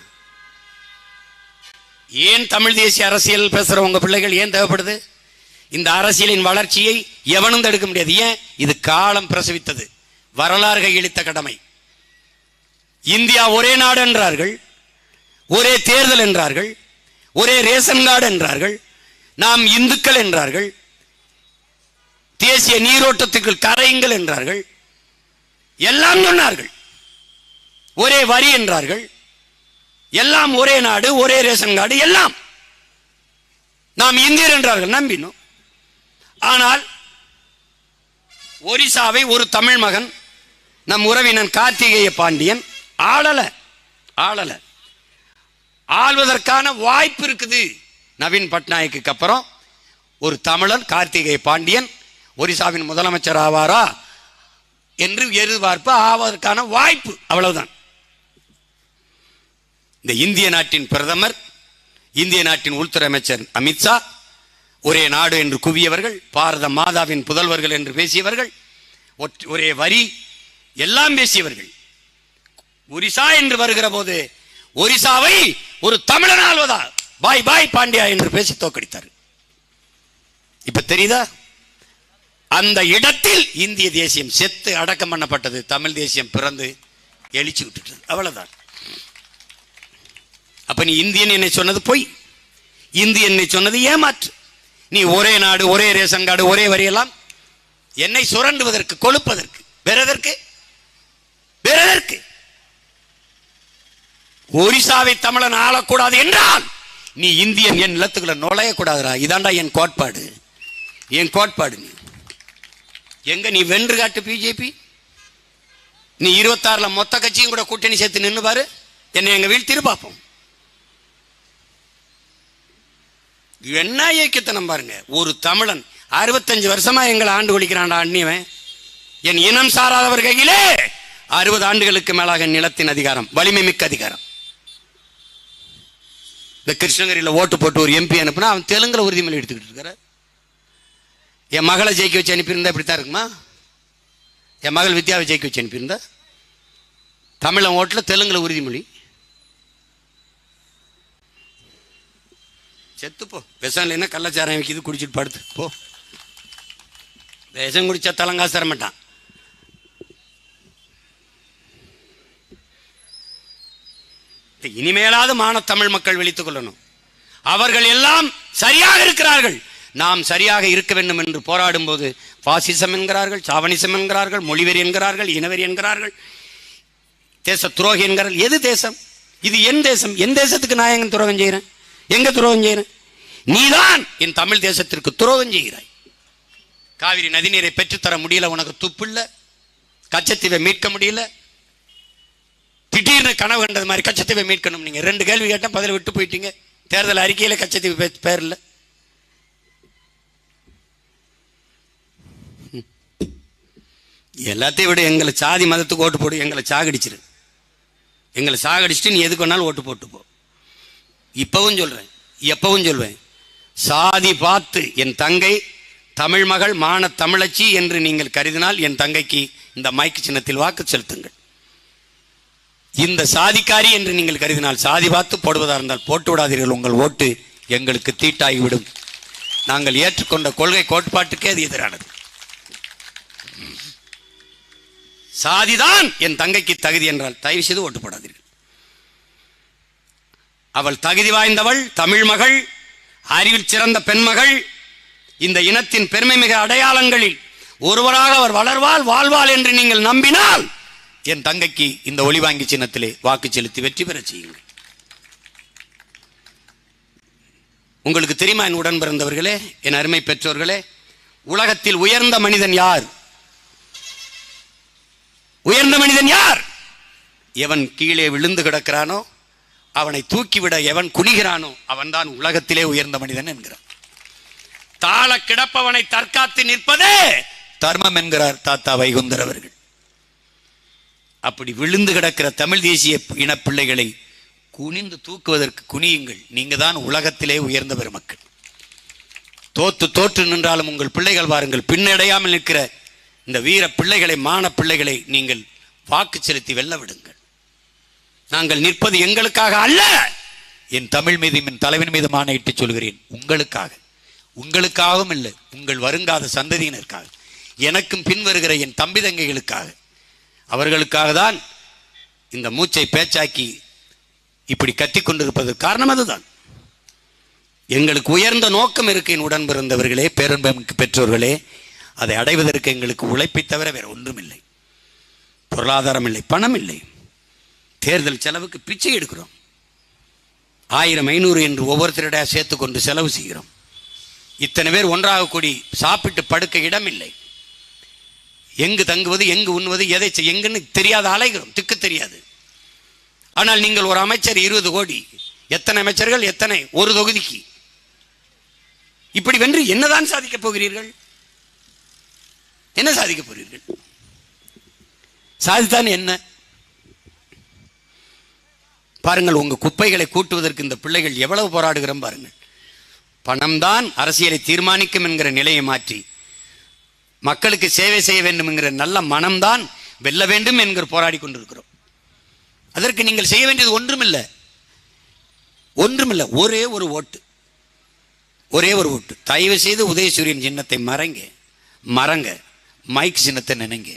ஏன் தமிழ் தேசிய அரசியல் பேசுற உங்க பிள்ளைகள் ஏன் தேவைப்படுது? இந்த அரசியலின் வளர்ச்சியை எவனும் தடுக்க முடியாது. ஏன்? இது காலம் பிரசவித்தது, வரலாறு கையளித்த கடமை. இந்தியா ஒரே நாடு என்றார்கள், ஒரே தேர்தல் என்றார்கள், ஒரே ரேஷன் கார்டு என்றார்கள், நாம் இந்துக்கள் என்றார்கள், தேசிய நீரோட்டத்துக்கு கரையுங்கள் என்றார்கள், எல்லாம் சொன்னார்கள், ஒரே வரி என்றார்கள், எல்லாம் ஒரே நாடு, ஒரே ரேஷன் கார்டு, எல்லாம் நாம் இந்தியர் என்றார்கள், நம்பினோம். ஆனால் ஒரிசாவை ஒரு தமிழ் மகன், நம் உறவினன் கார்த்திகேய பாண்டியன் ஆளல. ஆள்வதற்கான வாய்ப்பு இருக்குது. நவீன் பட்நாயக்கு அப்புறம் ஒரு தமிழன் கார்த்திகேய பாண்டியன் ஒரிசாவின் முதலமைச்சர் ஆவாரா என்று எதிர்பார்ப்பு, ஆவதற்கான வாய்ப்பு, அவ்வளவுதான். இந்த இந்திய நாட்டின் பிரதமர், இந்திய நாட்டின் உள்துறை அமைச்சர் அமித்ஷா ஒரே நாடு என்று குவியவர்கள், பாரத மாதாவின் புதல்வர்கள் என்று பேசியவர்கள், ஒரே வரி எல்லாம் பேசியவர்கள், ஒரிசா என்று வருகிற போது ஒரிசாவை ஒரு தமிழன் ஆள்வதா, பாய் பாய் பாண்டியா என்று பேசி தோக்கடித்தார். இப்ப தெரியுதா? அந்த இடத்தில் இந்திய தேசியம் செத்து அடக்கம் பண்ணப்பட்டது, தமிழ் தேசியம் பிறந்து எழுச்சி விட்டுட்டது, அவ்வளவுதான். அப்ப நீ இந்தியன் என்னை சொன்னது பொய், இந்தியன் என்னை சொன்னது ஏமாற்று. நீ ஒரே நாடு, ஒரே ரேஷன் கார்டு, ஒரே வரியெல்லாம் என்னை சுரண்டுவதற்கு, கொழுப்பதற்கு, வேறதற்கு? ஒரிசாவை தமிழன் ஆளக்கூடாது என்றால் நீ இந்தியன் என் நிலத்துக்குள்ள நுழையக்கூடாதுரா. இதாண்டா என் கோட்பாடு. நீ எங்க நீ வென்று காட்டு பிஜேபி. நீ 26ல மொத்த கட்சியும் கூட கூட்டணி சேர்த்து நின்று பாரு, என்னை எங்க வீழ்த்திரு பார்ப்போம். என்ன இயக்கத்தனம் பாருங்க. ஒரு தமிழன் 65 வருஷமா எங்களை ஆண்டு ஒழிக்கிறான்டா அந்நியவன். என் இனம் சாராதவர் கையிலே 60 ஆண்டுகளுக்கு மேலாக நிலத்தின் அதிகாரம், வலிமை மிக்க அதிகாரம். இந்த கிருஷ்ணகிரியில் ஓட்டு போட்டு ஒரு எம்பி அனுப்புனா அவன் தெலுங்குல உறுதிமொழி எடுத்துக்கிட்டு இருக்காரு. என் மகளை ஜெயிக்க வச்சு அனுப்பியிருந்தா இப்படித்தான் இருக்குமா? என் மகள் வித்யாவை ஜெயிக்க வச்சு அனுப்பியிருந்தா தமிழன் ஓட்டுல தெலுங்குல உறுதிமொழி. செத்துப்போ. விஷம் இல்லைன்னா கள்ளச்சாரம் வைக்கிது, குடிச்சிட்டு படுத்து போ. விஷம் குடிச்சா தலங்காசு தர மாட்டான். இனிமேலாவது மான தமிழ் மக்கள் விழித்துக் கொள்ளணும். அவர்கள் எல்லாம் சரியாக இருக்கிறார்கள், நாம் சரியாக இருக்க வேண்டும் என்று போராடும் போது பாசிசம் என்கிறார்கள், சாவனிசம் என்கிறார்கள், மொழிவெறி என்கிறார்கள், இனவெறி என்கிறார்கள், தேச துரோகி என்கிறார்கள். எது தேசம்? இது என் தேசம். என் தேசத்துக்கு நான் எங்க துரோகம் செய்கிறேன்? எங்க துரோகம் செய்கிறேன்? நீதான் என் தமிழ் தேசத்திற்கு துரோகம் செய்கிறாய். காவிரி நதிநீரை பெற்றுத்தர முடியல, உனக்கு துப்பு இல்ல. கச்சத்தீவை மீட்க முடியல. திடீர்னு கனவு கண்டது மாதிரி கச்சத்தீவை மீட்கணும். நீங்க 2 கேள்வி கேட்டா பதில் விட்டு போயிட்டீங்க. தேர்தல் அறிக்கையில கச்சத்தீவு பேர் இல்ல. எல்லாத்தையும் விட எங்களை சாதி மதத்துக்கு ஓட்டு போடு, எங்களை சாகடிச்சிரு. எங்களை சாகடிச்சுட்டு நீ எதுக்கு வேணாலும் ஓட்டு போட்டு போ. இப்பவும் சொல்றேன், எப்பவும் சொல்வேன், சாதி பார்த்து என் தங்கை தமிழ் மகள் மான தமிழச்சி என்று நீங்கள் கருதினால் என் தங்கைக்கு இந்த மைக்கு சின்னத்தில் வாக்கு செலுத்துங்கள். இந்த சாதிக்காரி என்று நீங்கள் கருதினால், சாதி பார்த்து போடுவதா இருந்தால் போட்டு விடாதீர்கள். உங்கள் ஓட்டு எங்களுக்கு தீட்டாகிவிடும். நாங்கள் ஏற்றுக்கொண்ட கொள்கை கோட்பாட்டுக்கே அது எதிரானது. சாதிதான் என் தங்கைக்கு தகுதி என்றால் தயவு செய்து ஓட்டு போடாதீர்கள். அவள் தகுதி வாய்ந்தவள், தமிழ் மகள், அறிவில் சிறந்த பெண்மகள். இந்த இனத்தின் பெருமை மிக அடையாளங்களில் ஒருவராக அவர் வளர்வாள், வாழ்வாள் என்று நீங்கள் நம்பினால் என் தங்கைக்கு இந்த ஒளிவாங்கி சின்னத்திலே வாக்கு செலுத்தி வெற்றி பெற செய்யுங்கள். உங்களுக்கு தெரியுமா என் உடன் பிறந்தவர்களே, என் அருமை பெற்றோர்களே, உலகத்தில் உயர்ந்த மனிதன் யார்? உயர்ந்த மனிதன் யார்? எவன் கீழே விழுந்து கிடக்கிறானோ அவனை தூக்கிவிட எவன் குனிகிறானோ அவன்தான் உலகத்திலே உயர்ந்த மனிதன் என்கிறார். தாழ கிடப்பவனை தற்காத்து நிற்பதே தர்மம் என்கிறார் தாத்தா வைகுந்தர் அவர்கள். அப்படி விழுந்து கிடக்கிற தமிழ் தேசிய இன பிள்ளைகளை குனிந்து தூக்குவதற்கு குனியுங்கள். நீங்க தான் உலகத்திலே உயர்ந்த பெருமக்கள். தோற்று நின்றாலும் உங்கள் பிள்ளைகள் வாருங்கள். பின்னடையாமல் நிற்கிற இந்த வீர பிள்ளைகளை, மான பிள்ளைகளை நீங்கள் வாக்கு செலுத்தி வெல்ல விடுங்கள். நாங்கள் நிற்பது எங்களுக்காக அல்ல, என் தமிழ் மீது என் தலைவன் மீது ஆணையிட்டு சொல்கிறேன், உங்களுக்காக. உங்களுக்காகவும் இல்லை, உங்கள் வருங்கால சந்ததியினருக்காக, எனக்கும் பின் வருகிற என் தம்பி தங்கைகளுக்காக. அவர்களுக்காக தான் இந்த மூச்சை பேச்சாக்கி இப்படி கத்திக்கொண்டிருப்பதற்கு காரணம் அதுதான். எங்களுக்கு உயர்ந்த நோக்கம் இருக்கு. என் உடன் பிறந்தவர்களே, பேரன்பு பெற்றோர்களே, அதை அடைவதற்கு எங்களுக்கு உழைப்பை தவிர வேற ஒன்றும் இல்லை. பொருளாதாரம் இல்லை, பணம் இல்லை. தேர்தல் செலவுக்கு பிச்சை எடுக்கிறோம். 1000 500 என்று ஒவ்வொருத்தரிடையா சேர்த்து கொண்டு செலவு செய்கிறோம். இத்தனை பேர் ஒன்றாக கூடி சாப்பிட்டு படுக்க இடம் இல்லை. எங்கு தங்குவது, எங்கு உண்ணுவது, எதை எங்குன்னு தெரியாத அலைகிறோம், திக்கு தெரியாது. ஆனால் நீங்கள் ஒரு அமைச்சர் 20 கோடி, எத்தனை அமைச்சர்கள், எத்தனை ஒரு தொகுதிக்கு? இப்படி வென்று என்னதான் சாதிக்கப் போகிறீர்கள்? என்ன சாதிக்கப் போகிறீர்கள்? சாதித்தான் என்ன? பாருங்கள், உங்க குப்பைகளை கூட்டுவதற்கு இந்த பிள்ளைகள் எவ்வளவு போராடுகிறோம் பாருங்கள். பணம்தான் அரசியலை தீர்மானிக்கும் என்கிற நிலையை மாற்றி மக்களுக்கு சேவை செய்ய வேண்டும் என்கிற நல்ல மனம்தான் வெல்ல வேண்டும் என்கிற போராடி கொண்டிருக்கிறோம். அதற்கு நீங்கள் செய்ய வேண்டியது ஒன்றுமில்லை, ஒரே ஒரு ஓட்டு, ஒரே ஒரு ஓட்டு. தயவு செய்து உதயசூரியன் சின்னத்தை மறங்க, மைக் சின்னத்தை நினைங்க.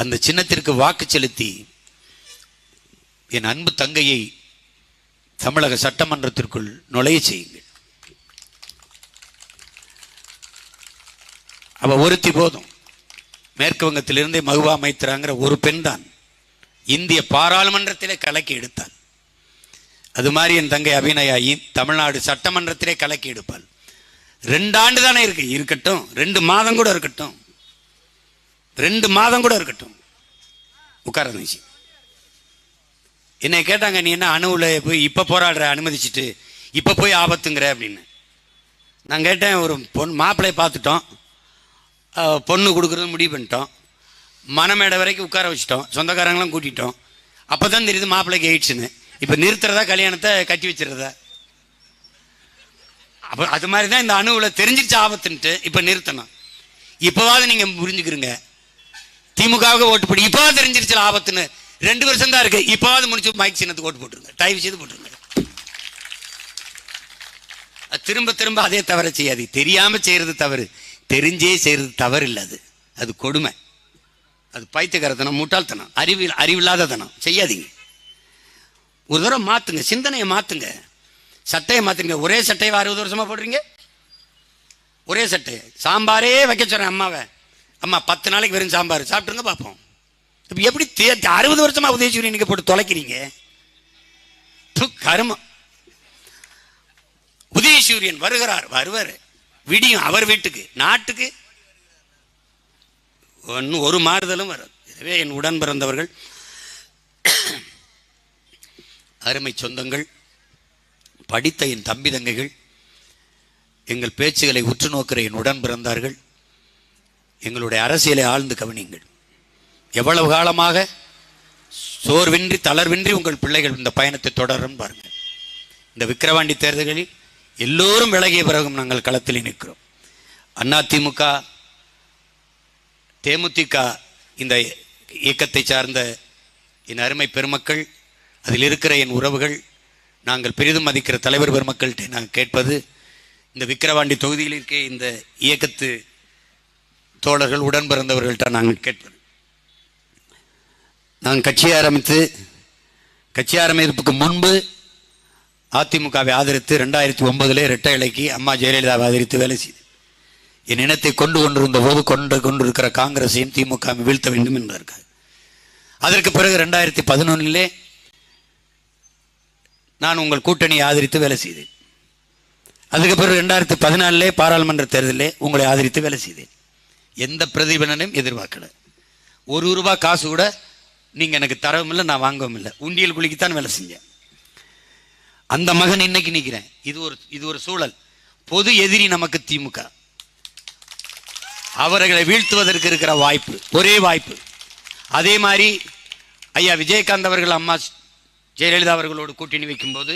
அந்த சின்னத்திற்கு வாக்கு செலுத்தி என் அன்பு தங்கையை தமிழக சட்டமன்றத்திற்குள் நுழைய செய்யுங்கள். அவ ஒருத்தி போதும். மேற்கு வங்கத்திலிருந்தே மகுவா மைத்ராங்கிற ஒரு பெண் தான் இந்திய பாராளுமன்றத்திலே கலக்கி எடுத்தாள். அது மாதிரி என் தங்கை அபிநயாயி தமிழ்நாடு சட்டமன்றத்திலே கலக்கி எடுப்பாள். 2 ஆண்டு தானே இருக்கட்டும், 2 மாதம் கூட இருக்கட்டும், 2 மாதம் கூட இருக்கட்டும். உட்கார என்னை கேட்டாங்க, நீ என்ன அணுவில் போய் இப்போ போராடுற அனுமதிச்சுட்டு இப்போ போய் ஆபத்துங்கிற அப்படின்னு. நான் கேட்டேன், ஒரு மாப்பிள்ளையை பார்த்துட்டோம், பொண்ணு கொடுக்குறது முடிவு பண்ணிட்டோம், மனமேடை வரைக்கும் உட்கார வச்சுட்டோம், சொந்தக்காரங்களாம் கூட்டிட்டோம். அப்போ தான் தெரியுது மாப்பிள்ளைக்கு எயிட்ஸ்ன்னு. இப்போ நிறுத்துறதா கல்யாணத்தை கட்டி வச்சிடறதா? அப்போ அது மாதிரி தான் இந்த அணுவில் தெரிஞ்சிருச்சு ஆபத்துன்ட்டு இப்போ நிறுத்தணும். இப்போவாது நீங்கள் புரிஞ்சுக்கிறீங்க. திமுகவுக்கு ஓட்டு போட்டு இப்போவாது தெரிஞ்சிருச்சு ஆபத்துன்னு. 2 வருஷம் தான் இருக்கு. இப்போவாது முடிச்சு மைக் சின்னத்துக்கு ஓட்டு போட்டுருங்க, தயவு செய்து போட்டுருங்க. திரும்ப திரும்ப அதே தவற செய்யாது. தெரியாம செய்யறது தவறு, தெரிஞ்சே செய்யறது தவறு இல்லை. அது கொடுமை, அது பைத்தியக்காரத்தனம், முட்டாள்தனம், அறிவில்லாததனம். செய்யாதீங்க. ஒரு தடவை மாத்துங்க, சிந்தனையை மாத்துங்க, சட்டையை மாத்துங்க. ஒரே சட்டையை 60 வருஷமா போடுறீங்க. ஒரே சட்டை சாம்பாரே வைக்க சொல்றேன் அம்மாவை, அம்மா 10 நாளைக்கு வெறும் சாம்பார் சாப்பிட்டுருங்க பார்ப்போம். எப்படி 60 வருஷமா உதயசூரியன் நீங்க போட்டு தொலைக்கிறீங்க? கருமம். உதயசூரியன் வருவார், விடியும் அவர் வீட்டுக்கு, நாட்டுக்கு ஒரு மாறுதலும் வராது. எனவே என் உடன் பிறந்தவர்கள், அருமை சொந்தங்கள், படித்த என் தம்பி தங்கைகள், எங்கள் பேச்சுகளை உற்று நோக்கிற என் உடன் பிறந்தார்கள், எங்களுடைய அரசியலை ஆழ்ந்து கவனியுங்கள். எவ்வளவு காலமாக சோர்வின்றி தளர்வின்றி உங்கள் பிள்ளைகள் இந்த பயணத்தை தொடரும் பாருங்கள். இந்த விக்கிரவாண்டி தேர்தல்களில் எல்லோரும் விலகிய பிறகும் நாங்கள் களத்தில் நிற்கிறோம். அதிமுக, தேமுதிக, இந்த இயக்கத்தை சார்ந்த என் அருமை பெருமக்கள், அதில் இருக்கிற என் உறவுகள், நாங்கள் பெரிதும் மதிக்கிற தலைவர் பெருமக்கள்கிட்ட நாங்கள் கேட்பது, இந்த விக்கிரவாண்டி தொகுதியில் இருக்க இந்த இயக்கத்து தோழர்கள், உடன் பிறந்தவர்கள்ட்ட நாங்கள் கேட்பது, நாங்கள் கட்சி ஆரம்பிப்புக்கு முன்பு அதிமுகவை ஆதரித்து 2009 இரட்டை இலைக்கு அம்மா ஜெயலலிதாவை ஆதரித்து வேலை செய்து என் இனத்தை கொண்டிருந்த போது கொண்டிருக்கிற காங்கிரஸையும் திமுக வீழ்த்த வேண்டும் என்பதற்காக. அதற்கு பிறகு 2011 நான் உங்கள் கூட்டணியை ஆதரித்து வேலை செய்தேன். அதுக்கு பிறகு 2014 பாராளுமன்ற தேர்தலில் உங்களை ஆதரித்து வேலை செய்தேன். எந்த பிரதிபலனையும் எதிர்பார்க்கல. ₹1 காசு கூட நீங்க எனக்கு தரவும் இல்லை, நான் வாங்கவும் இல்லை. உண்டியல் குளிக்குத்தான் வேலை செஞ்சேன். அந்த மகன் இன்னைக்கு நிற்கிறேன். இது ஒரு சூழல். பொது எதிரி நமக்கு திமுக. அவர்களை வீழ்த்துவதற்கு இருக்கிற வாய்ப்பு, ஒரே வாய்ப்பு. அதே மாதிரி ஐயா விஜயகாந்த் அவர்கள் அம்மா ஜெயலலிதா அவர்களோடு கூட்டணி வைக்கும்போது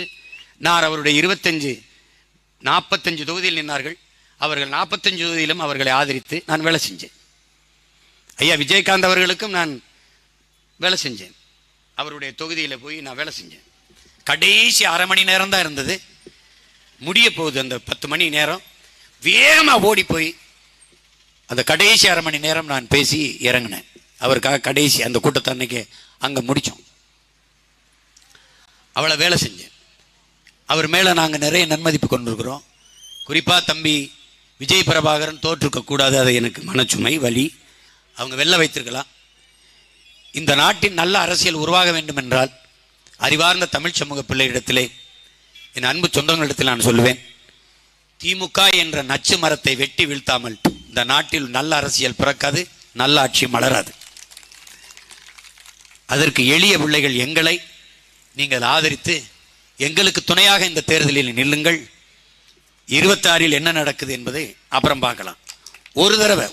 நான் அவருடைய 45 தொகுதியில் நின்றார்கள். அவர்கள் 45 தொகுதியிலும் அவர்களை ஆதரித்து நான் வேலை செஞ்சேன். ஐயா விஜயகாந்த் அவர்களுக்கும் நான் வேலை செஞ்சேன். அவருடைய தொகுதியில் போய் நான் வேலை செஞ்சேன். கடைசி அரை மணி நேரம் தான் இருந்தது, முடிய போகுது. அந்த 10 மணி நேரம் வேகமாக ஓடி போய் அந்த கடைசி அரை மணி நேரம் நான் பேசி இறங்கினேன். அவருக்காக கடைசி அந்த கூட்டத்தை அன்னைக்கு அங்கே முடித்தோம். அவளை வேலை செஞ்சேன். அவர் மேலே நாங்கள் நிறைய நன்மதிப்பு கொண்டிருக்கிறோம். குறிப்பாக தம்பி விஜய் பிரபாகரன் தோற்றுக்க கூடாது, அது எனக்கு மனச்சுமை வலி. அவங்க வெல்ல வைத்திருக்கலாம். இந்த நாட்டின் நல்ல அரசியல் உருவாக வேண்டும் என்றால் அறிவார்ந்த தமிழ் சமூக பிள்ளையிடத்திலே, என் அன்பு சொந்தங்களிடத்தில் நான் சொல்லுவேன், திமுக என்ற நச்சு மரத்தை வெட்டி வீழ்த்தாமல் இந்த நாட்டில் நல்ல அரசியல் பிறக்காது, நல்ல ஆட்சி மலராது. அதற்கு எளிய பிள்ளைகள் எங்களை நீங்கள் ஆதரித்து எங்களுக்கு துணையாக இந்த தேர்தலில் நில்லுங்கள். 26 என்ன நடக்குது என்பதை அப்புறம் பார்க்கலாம். ஒரு தடவை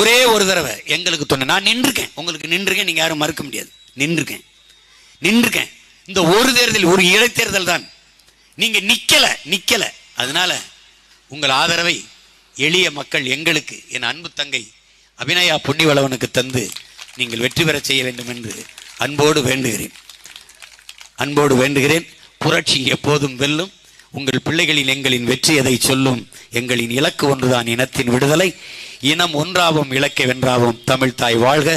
ஒரே ஒரு தடவை எங்களுக்கு துணை. நான் நின்றுருக்கேன், உங்களுக்கு நின்றுருக்கேன், நீங்கள் யாரும் மறுக்க முடியாது. நின்றுருக்கேன். இந்த ஒரு தேர்தல், ஒரு இடைத்தேர்தல் தான். நீங்கள் நிக்கல. அதனால உங்கள் ஆதரவை எளிய மக்கள் எங்களுக்கு, என் அன்பு தங்கை அபிநயா புண்ணிவளவனுக்கு தந்து நீங்கள் வெற்றி பெற செய்ய வேண்டும் என்று அன்போடு வேண்டுகிறேன். புரட்சி எப்போதும் வெல்லும். உங்கள் பிள்ளைகளில் எங்களின் வெற்றி எதை சொல்லும்? எங்களின் இலக்கு ஒன்றுதான், இனத்தின் விடுதலை. இனம் ஒன்றாவும், இலக்கை வென்றாவும். தமிழ் தாய் வாழ்க.